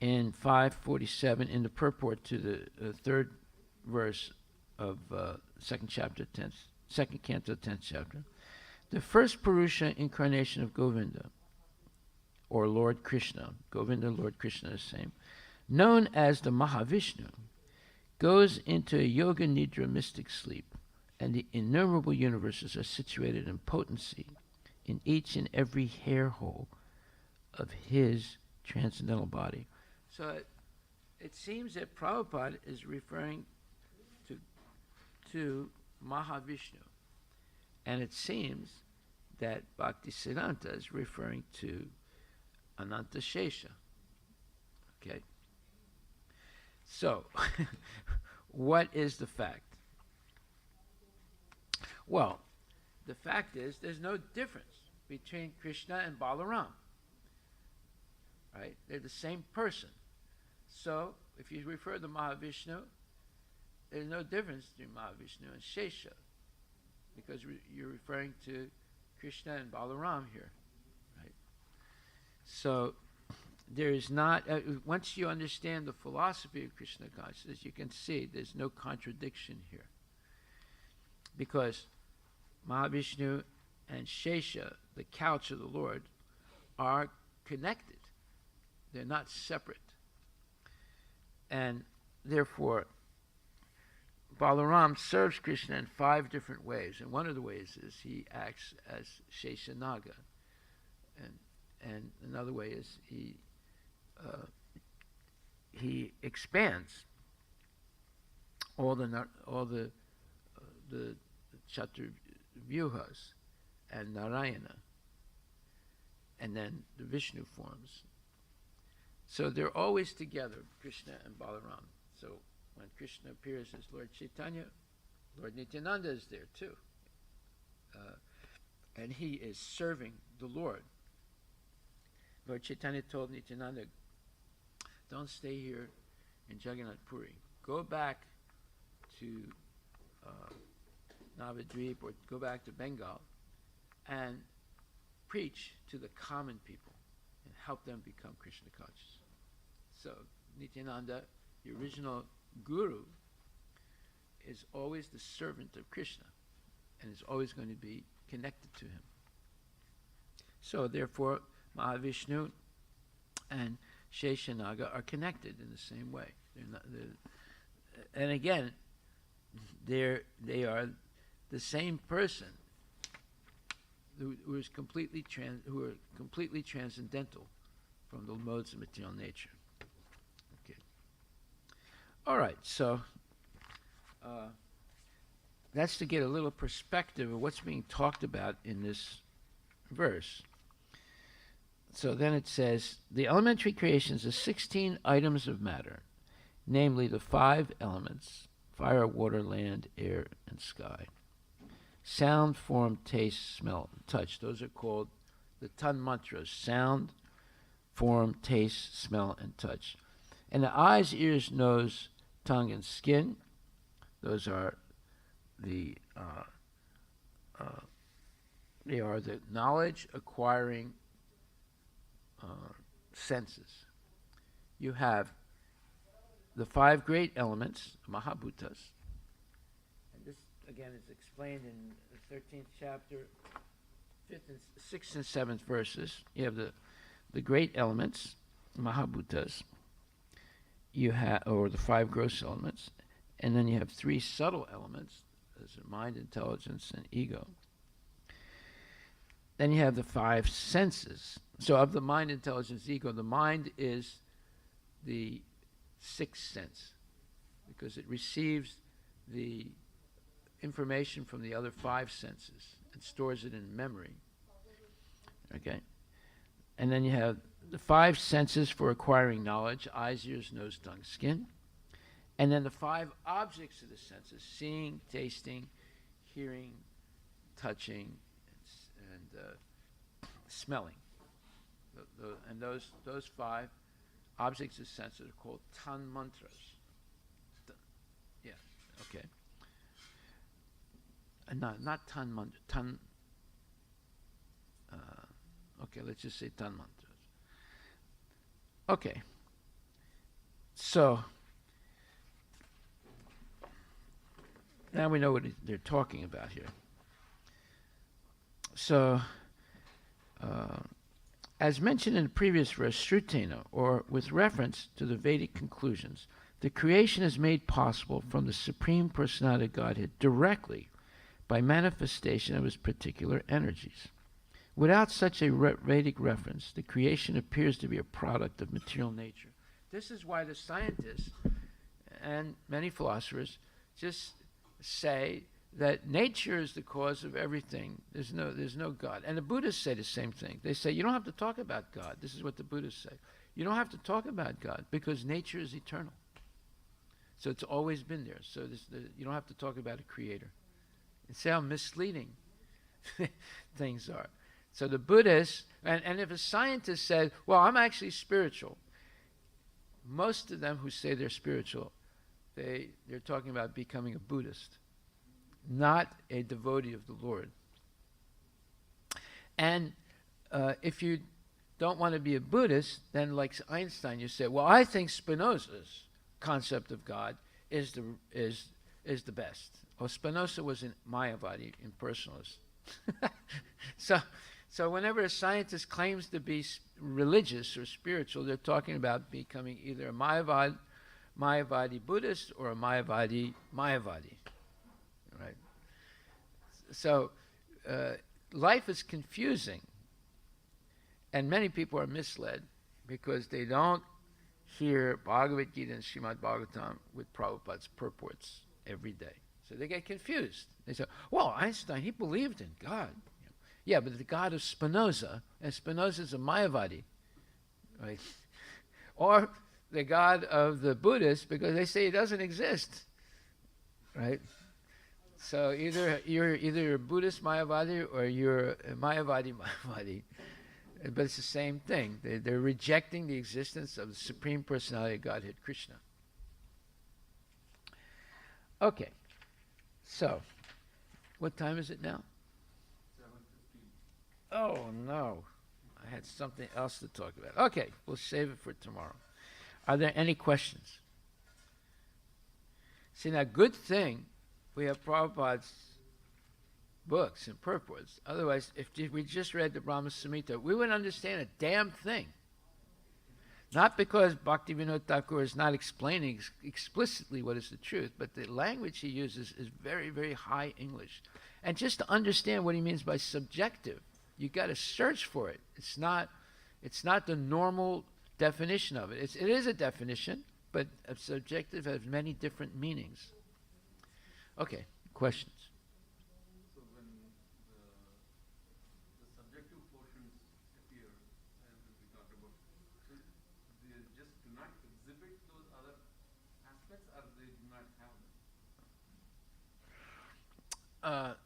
in 547 in the purport to the third verse of second canto, 10th chapter. The first Purusha incarnation of Govinda, or Lord Krishna, Govinda, Lord Krishna is the same, known as the Mahavishnu, goes into a yoga nidra mystic sleep, and the innumerable universes are situated in potency in each and every hair hole of his transcendental body. So it seems that Prabhupada is referring to Mahavishnu, and it seems that Bhaktisiddhanta is referring to Ananta Shesha. Okay? So, what is the fact? Well, the fact is there's no difference between Krishna and Balaram. Right? They're the same person. So, if you refer to Mahavishnu, there's no difference between Mahavishnu and Shesha, because you're referring to Krishna and Balaram here. Right? So, there is not, once you understand the philosophy of Krishna consciousness, you can see there's no contradiction here. Because Mahavishnu and Shesha, the couch of the Lord, are connected. They're not separate. And therefore, Balaram serves Krishna in 5 different ways. And one of the ways is he acts as Sheshanaga. And another way is he expands all the Chaturvyuhas and Narayana, and then the Vishnu forms. So they're always together, Krishna and Balaram. So when Krishna appears as Lord Chaitanya, Lord Nityananda is there too. And he is serving the Lord. Lord Chaitanya told Nityananda, don't stay here in Jagannath Puri. Go back to Navadvip or go back to Bengal and preach to the common people and help them become Krishna conscious. So Nityananda, the original guru, is always the servant of Krishna and is always going to be connected to him. So therefore, Mahavishnu and Sheshanaga are connected in the same way. And again, they are the same person who are completely transcendental from the modes of material nature. Okay. All right. So that's to get a little perspective of what's being talked about in this verse. So then it says, the elementary creations are 16 items of matter, namely the 5 elements, fire, water, land, air, and sky. Sound, form, taste, smell, and touch. Those are called the Tan Mantras. Sound, form, taste, smell, and touch. And the eyes, ears, nose, tongue, and skin, those are the knowledge acquiring senses. You have the 5 great elements, Mahabhutas. And this, again, is explained in the 13th chapter, 6th and 7th verses. You have the great elements, Mahabhutas. You have, or the 5 gross elements. And then you have 3 subtle elements, as mind, intelligence, and ego. Then you have the 5 senses. So of the mind, intelligence, ego, the mind is the 6th sense because it receives the information from the other 5 senses and stores it in memory. Okay? And then you have the 5 senses for acquiring knowledge, eyes, ears, nose, tongue, skin. And then the 5 objects of the senses, seeing, tasting, hearing, touching, and smelling. And those 5 objects of sense are called tan mantras. Yeah, okay. Not tan mantra. Okay, let's just say tan mantras. Okay. So now we know what they're talking about here. So, as mentioned in the previous verse, Srutena, or with reference to the Vedic conclusions, the creation is made possible from the Supreme Personality of Godhead directly by manifestation of his particular energies. Without such a Vedic reference, the creation appears to be a product of material nature. This is why the scientists and many philosophers just say that nature is the cause of everything. There's no God. And the Buddhists say the same thing. They say you don't have to talk about God. This is what the Buddhists say. You don't have to talk about God because nature is eternal. So it's always been there. So you don't have to talk about a creator. And see how misleading things are. So the Buddhists, and if a scientist said, well, I'm actually spiritual, most of them who say they're spiritual, they're talking about becoming a Buddhist, not a devotee of the Lord. And if you don't want to be a Buddhist, then like Einstein, you say, well, I think Spinoza's concept of God is the best. Well, Spinoza was a Mayavadi, impersonalist. So whenever a scientist claims to be religious or spiritual, they're talking about becoming either a Mayavadi Buddhist or a Mayavadi, right? So life is confusing, and many people are misled because they don't hear Bhagavad Gita and Srimad Bhagavatam with Prabhupada's purports every day. So they get confused. They say, well, Einstein, he believed in God. Yeah, but the God of Spinoza, and Spinoza is a Mayavadi, right? Or the God of the Buddhists, because they say he doesn't exist, right? So either you're a Buddhist Mayavadi or you're a Mayavadi, but it's the same thing. They're rejecting the existence of the Supreme Personality of Godhead, Krishna. Okay, so what time is it now? Oh, no. I had something else to talk about. Okay, we'll save it for tomorrow. Are there any questions? See, now, good thing we have Prabhupada's books and purports. Otherwise, if we just read the Brahma Samhita, we wouldn't understand a damn thing. Not because Bhaktivinoda Thakur is not explaining explicitly what is the truth, but the language he uses is very, very high English. And just to understand what he means by subjective, you got to search for it. It's not the normal definition of it. It is a definition, but subjective has many different meanings. Okay, questions? So when the subjective portions appear, as we talked about, so they just do not exhibit those other aspects, or they do not have them?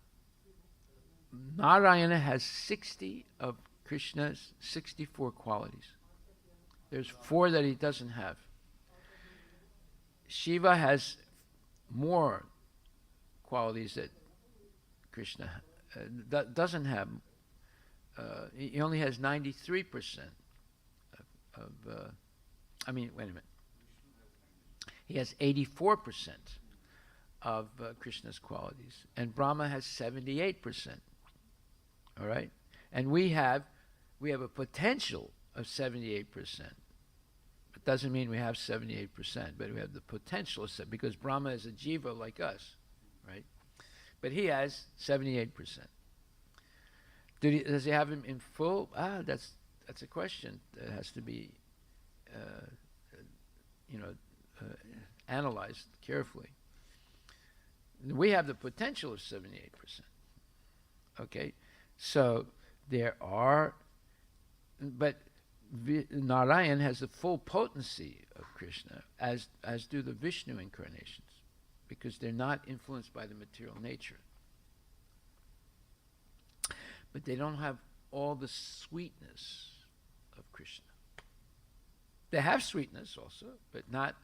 Narayana has 60 of Krishna's 64 qualities. There's 4 that he doesn't have. Shiva has more qualities that Krishna doesn't have. He only has 93% wait a minute. He has 84% of Krishna's qualities, and Brahma has 78%. All right, and we have a potential of 78%. It doesn't mean we have 78%, but we have the potential of because Brahma is a jiva like us, right? But he has 78%. Does he have him in full? That's a question that has to be, analyzed carefully. We have the potential of 78%. Okay, so there are, but Narayan has the full potency of Krishna, as do the Vishnu incarnations, because they're not influenced by the material nature. But they don't have all the sweetness of Krishna. They have sweetness also, but not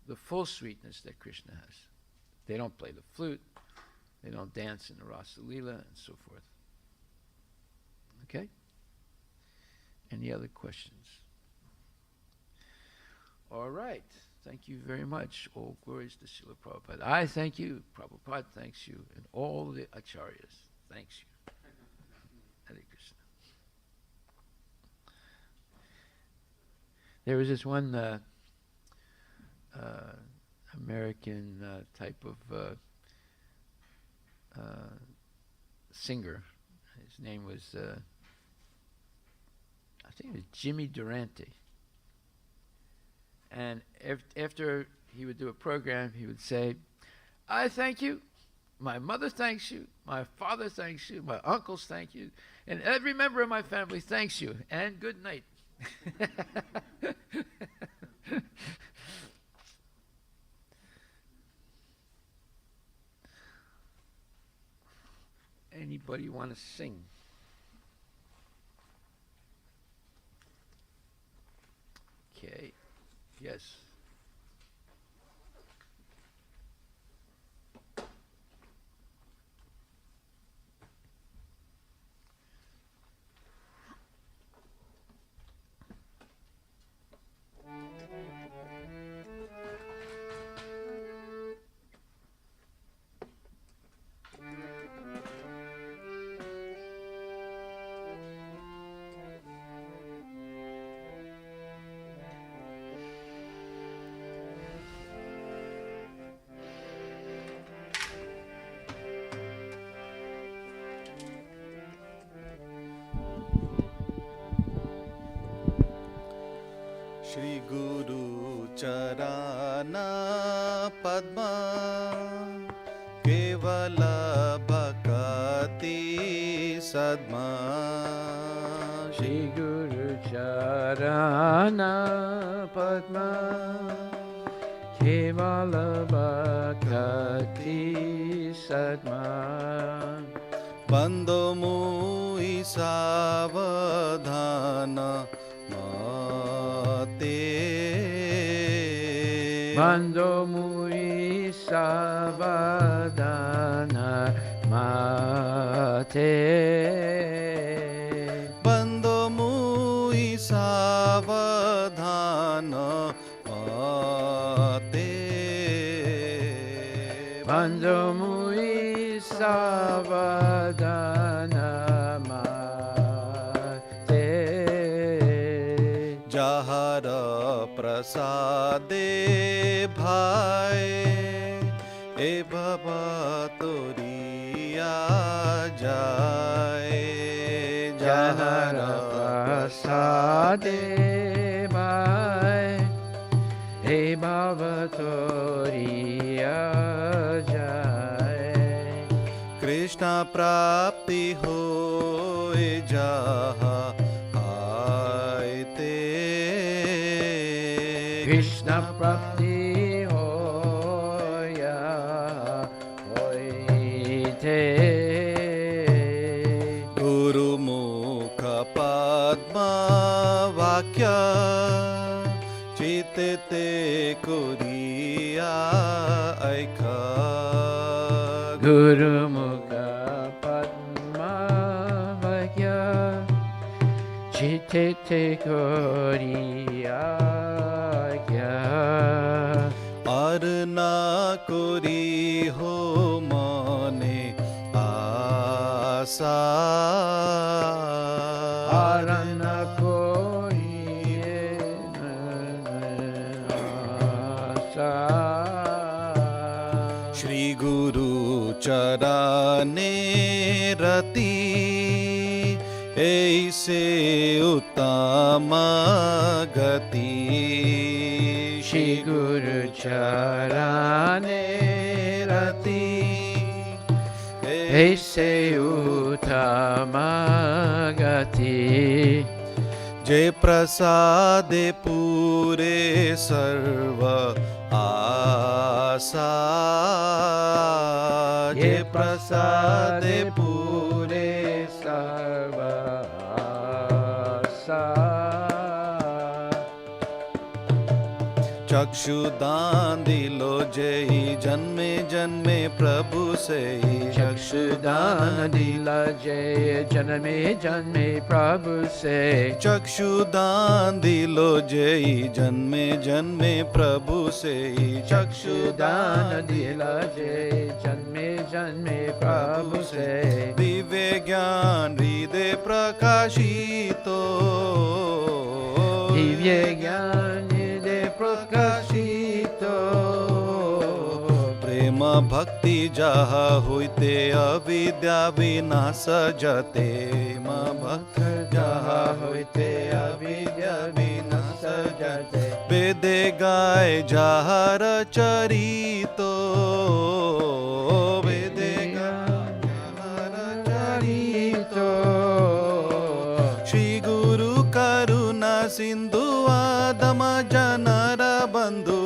the full sweetness that Krishna has. They don't play the flute, they don't dance in the Rasa Leela, and so forth. Okay? Any other questions? All right. Thank you very much. All glories to Srila Prabhupada. I thank you. Prabhupada thanks you. And all the acharyas thanks you. Hare Krishna. There was this one American type of singer. His name was, I think it was Jimmy Durante. And after he would do a program, he would say, I thank you, my mother thanks you, my father thanks you, my uncles thank you, and every member of my family thanks you, and good night. Anybody want to sing? Okay. Yes. Shri Guru Charana Padma Kevala Bhakati Sadma Shri Guru Charana Padma Kevala Bhakati Sadma Bando Mui Savadhana Bando Muri Savadana Mate Bando Mui Savadana Mate Bando Muri Savadana Mate Jahara Prasade Bhai E Baba Toriya Jai Jahara Prasade Bhai E Baba Toriya Jai Krishna Prapti Hoye Jaha Krishna Prapti Hoya Hoite Guru Mukha Padma Vakya Chitete Kuriya Aika Guru Mukha Padma Vakya Chitete Kuriya Arna Kuri Ho Mane Asa Arna Kori Asa Shri Guru Charane Rati Aise Uttama Gati Shri Guru Charane Rati Aise Uttama Gati Jai Prasade Pure Sarva Asa Jai Prasade Pure Sarva चक्षुदान दिलो जय जन्मे जन्मे प्रभु से चक्षुदान दिला जय जन्मे जन्मे प्रभु से चक्षुदान दिलो जय जन्मे जन्मे प्रभु से चक्षुदान दिला जय जन्मे जन्मे प्रभु से दिव्य ज्ञान हृदय प्रकाशितो दिव्य ज्ञान हृदय प्रकाशितो प्रेम भक्ति जहाँ होते अविद्या विनाश जते भक्ति जहाँ होते अविद्या विनाश जते वेदे गाय जहाँ चरितो वेदे गाय जहाँ चरितो श्री गुरु करुणा सिंधु आदम जनर बंधु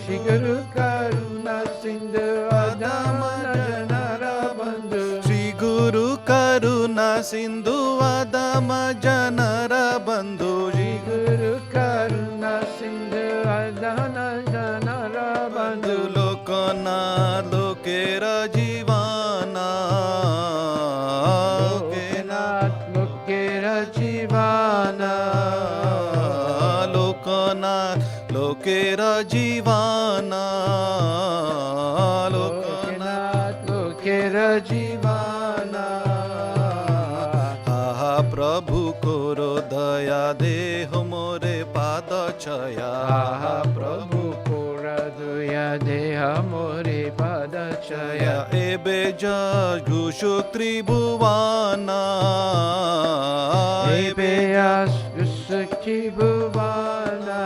श्री गुरु करुणा सिंधु आदम जनर बंधु श्री गुरु करुणा सिंधु आदम जनर बंधु श्री गुरु करुणा सिंधु आदम जनर बंधु लोकना लोकेर जीवाना लोकनाथ लोकेर जीवाना लोकनाथ लोकेर जीवाना लोकनाथ लोकेर जीवाना आहा प्रभु कोरो दया देह मोरे पाद छया आहा प्रभु कोर दया देह मोरे पाद छया एबे जगुषु त्रिभुवाना एबे सुखी भुवाना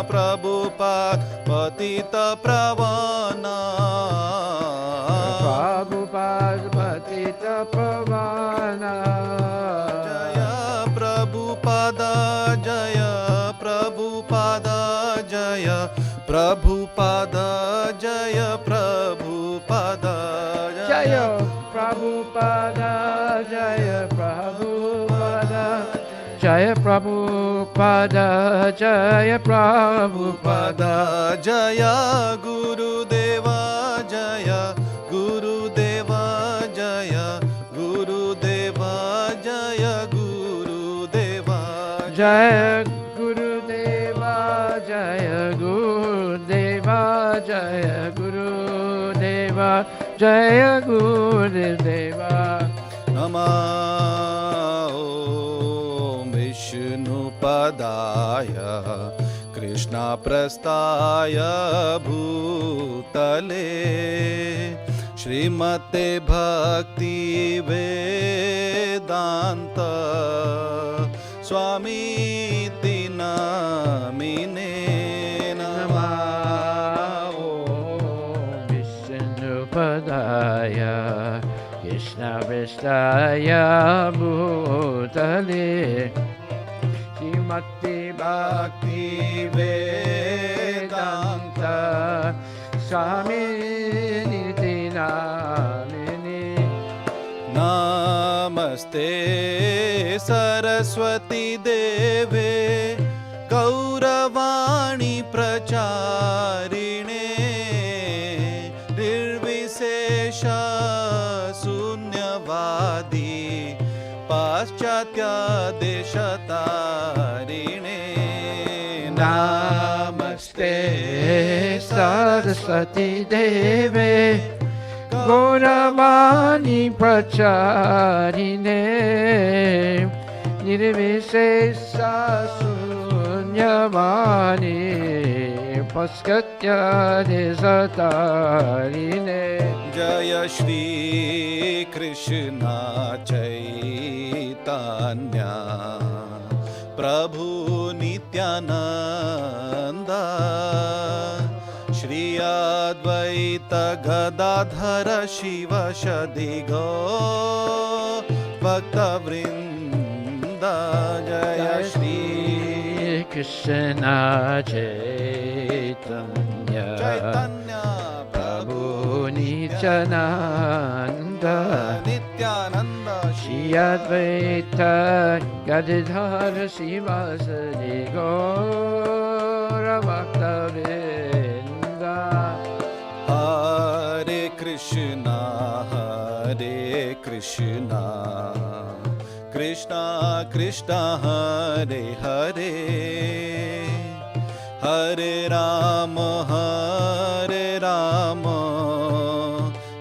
प्रभुपाद पतित प्रवाना प्रभुपाद पतित प्रवाना जय प्रभुपाद जय प्रभुपाद जय प्रभुपाद जय प्रभुपाद जय प्रभुपाद जय प्रभुपाद जय प्रभुपाद जय प्रभुपाद जय गुरुदेवा जय गुरुदेवा जय गुरुदेवा जय गुरुदेवा जय गुरुदेवा जय गुरुदेवा जय गुरुदेवा जय गुरुदेवा नमः ॐ विष्णुपदाय कृष्णप्रस्थाय भूतले श्रीमते भक्ति वेदांत स्वामीति नामिने नमः विष्णुपदाय कृष्णप्रस्थाय भूतले श्रीमते भक्ति वेदांत स्वामीति नामिने नमस्ते सरस्वती देवे गौरवाणी प्रचारिणे निर्विशेष शून्यवादी पाश्चात्य देशतारिणे नमस्ते सरस्वती देवे गौरवाणी प्रचारिणे निर्विशेष शून्यवाणी पाश्चात्य देशतारिणे जय श्री कृष्ण चैतन्य प्रभु नित्यानंद श्री अद्वैत गदाधर शिव सदि गौ भक्तवृंद जय श्री कृष्ण चैतन्य प्रभु Nityanand Nityanand Shri Advaita Gadadhara Sivasadi Gaura Bhakta Vrinda. Hare Krishna, Hare Krishna, Krishna Krishna, Hare Hare, Hare Rama, Hare Rama,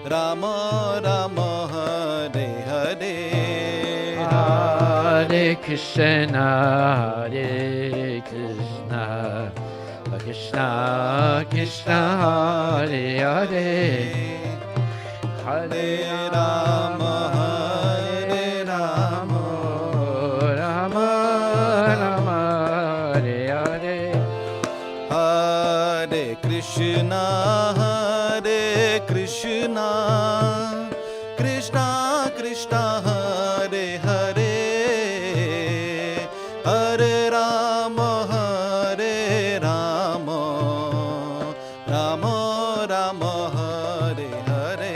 Rama Rama, Hare Hare. Hare Krishna, Hare Krishna, Krishna Krishna, Hare Hare, Hare Rama, Hare Rama, Rama Rama, Hare Hare. Hare Krishna, Hare Krishna, Krishna Krishna, Hare Hare, Hare Rama, Hare Rama, Rama Rama, Hare Hare.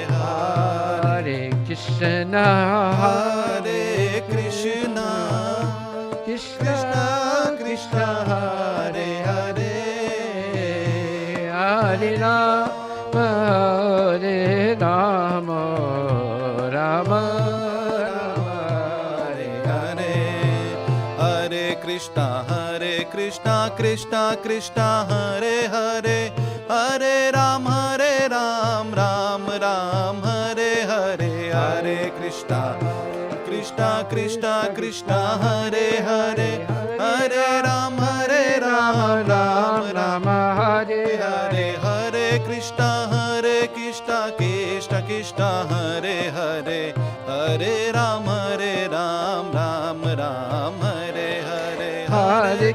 Hare Krishna, Hare Krishna, Krishna Krishna Hare Hare, Hare Rama, Hare Rama, Rama Rama, Hare Hare, Hare Krishna, Krishna Krishna Hare Hare, Hare Ram, Ram Ram, Hare Hare, Hare Krishna, Krishna Krishna Hare Hare, Hare Ram, Ram Ram, Hare Hare Hare, Krishna Krishna Krishna Hare Hare, Hare Ram, Ram Ram, Hare Hare, Hare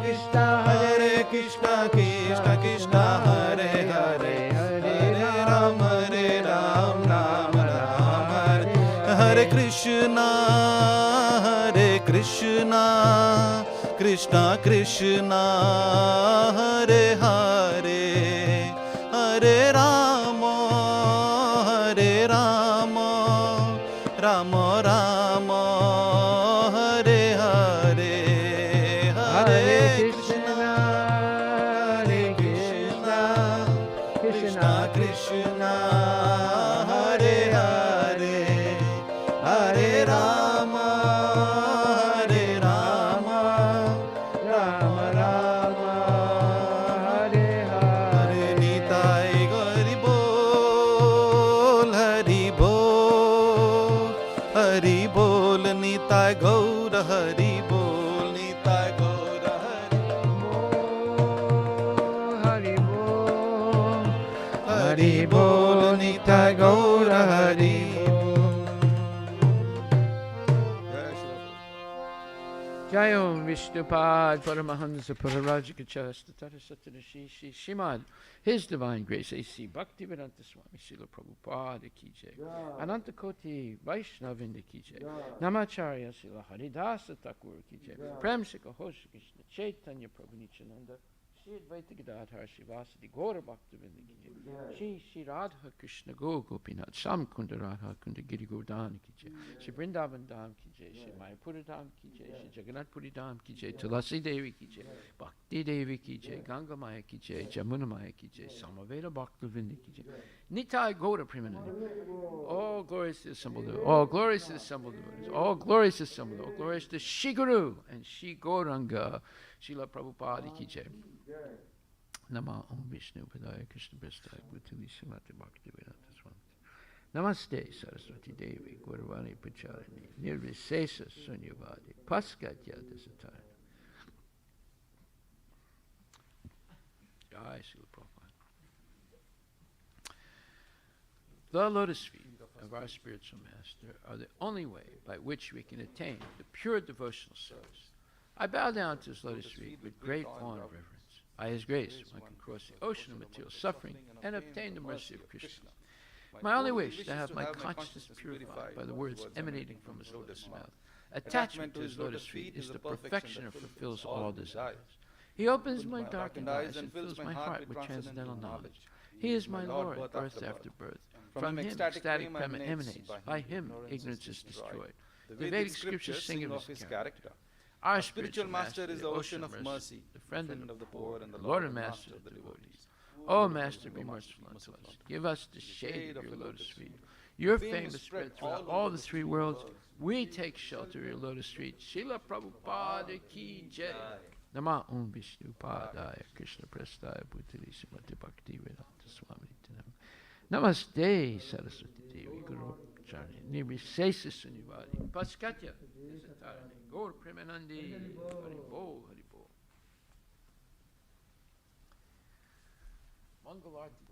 Krishna, Krishna Krishna Hare Hare, Hare Ram, Ram Ram, Hare Krishna, Krishna Krishna, Hare Hare, Hare Rama, Rama Rama, Hare Hare, Hare Krishna, Krishna Krishna, Hare Hare, Hare Rama, Rama Rama, Hare Hare Nitai Hari Bol, Hari Bol, Hari Bol, Nitai Gaura, Hari Bol, Nitai Gaura, Hari Bol, Hari Bol, Nitai Gaura, Hari Bol. Jayom Vishnupad Paramahansa Pararajikachasta Tarasatarashi Shimad, His Divine Grace A.C. Bhaktivedanta Swami Srila Prabhupada Ki Jai, Ananta Koti Vaishnavinda Ki Jai, Namacharya Srila Haridasa Thakur Ki Jai, Prem Sikha Hosh Krishna Chaitanya Prabhu Nityananda, Shri Advaita Gadadhar Shivasadi Gaura Bhaktivedanta Ki Jai, Shri Radha Krishna Gopinath Sham Kunda Radha Kunda Giri Govardhana Ki Jai, Shri Vrindavan Dham Ki Jai, Shri Mayapura Dham Ki Jai, Shri Jagannath Puri Dham Ki Jai, Tulasi Devi Ki Jai, Bhakti Devi Ki Jai, Ganga Maya Ki Jai, Jamuna Maya Ki Jai, Samaveda Bhaktivedanta Ki Jai, Nitai Gaura Premanandi. All glories to the assembled devotees, all glories to the assembled devotees, all glories to the assembled devotees, all glories to Shri Guru and Shri Gauranga, Srila Prabhupada Ki Jai. Nama Om Vishnu Padaya Krishna Prasthaya Bhutali Srimati Bhaktivedanta Swami. Namaste Saraswati Devi Gauravani Pacharini Nirvisesa Sunyavadi Paskatya Dasataya. Jai Srila Prabhupada. The lotus feet of our spiritual master are the only way by which we can attain the pure devotional service. I bow down to his lotus feet with great awe and reverence. By his grace, one can cross the ocean of material suffering and obtain the mercy of Krishna. My only wish is to have my consciousness purified by the words emanating from his lotus mouth. Attachment to his lotus feet is the perfection and fulfills all desires. He opens my darkened eyes and fills my heart with transcendental knowledge. He is my Lord, birth after birth, From him, ecstatic ecstatic prema prema emanates. By him, ignorance is destroyed. The Vedic scriptures sing of his character. Our spiritual master is the ocean of mercy, the friend of the poor, and the Lord and master of the devotees. O Master, be merciful unto us. Give us the shade of your lotus feet. Your fame is spread throughout all the three worlds. We take shelter of your lotus feet. Srila Prabhupada ki jai. Nama Om Vishnu Padaya Krishna Prestaya Bhutali Srimati Bhakti Vedanta Swami Namaste Saraswati Devi Guru Charni Nirvisesa Sunivadi Paskatya Desatarani Gaur Premanandi Haribo Haribo Mangala Aarti.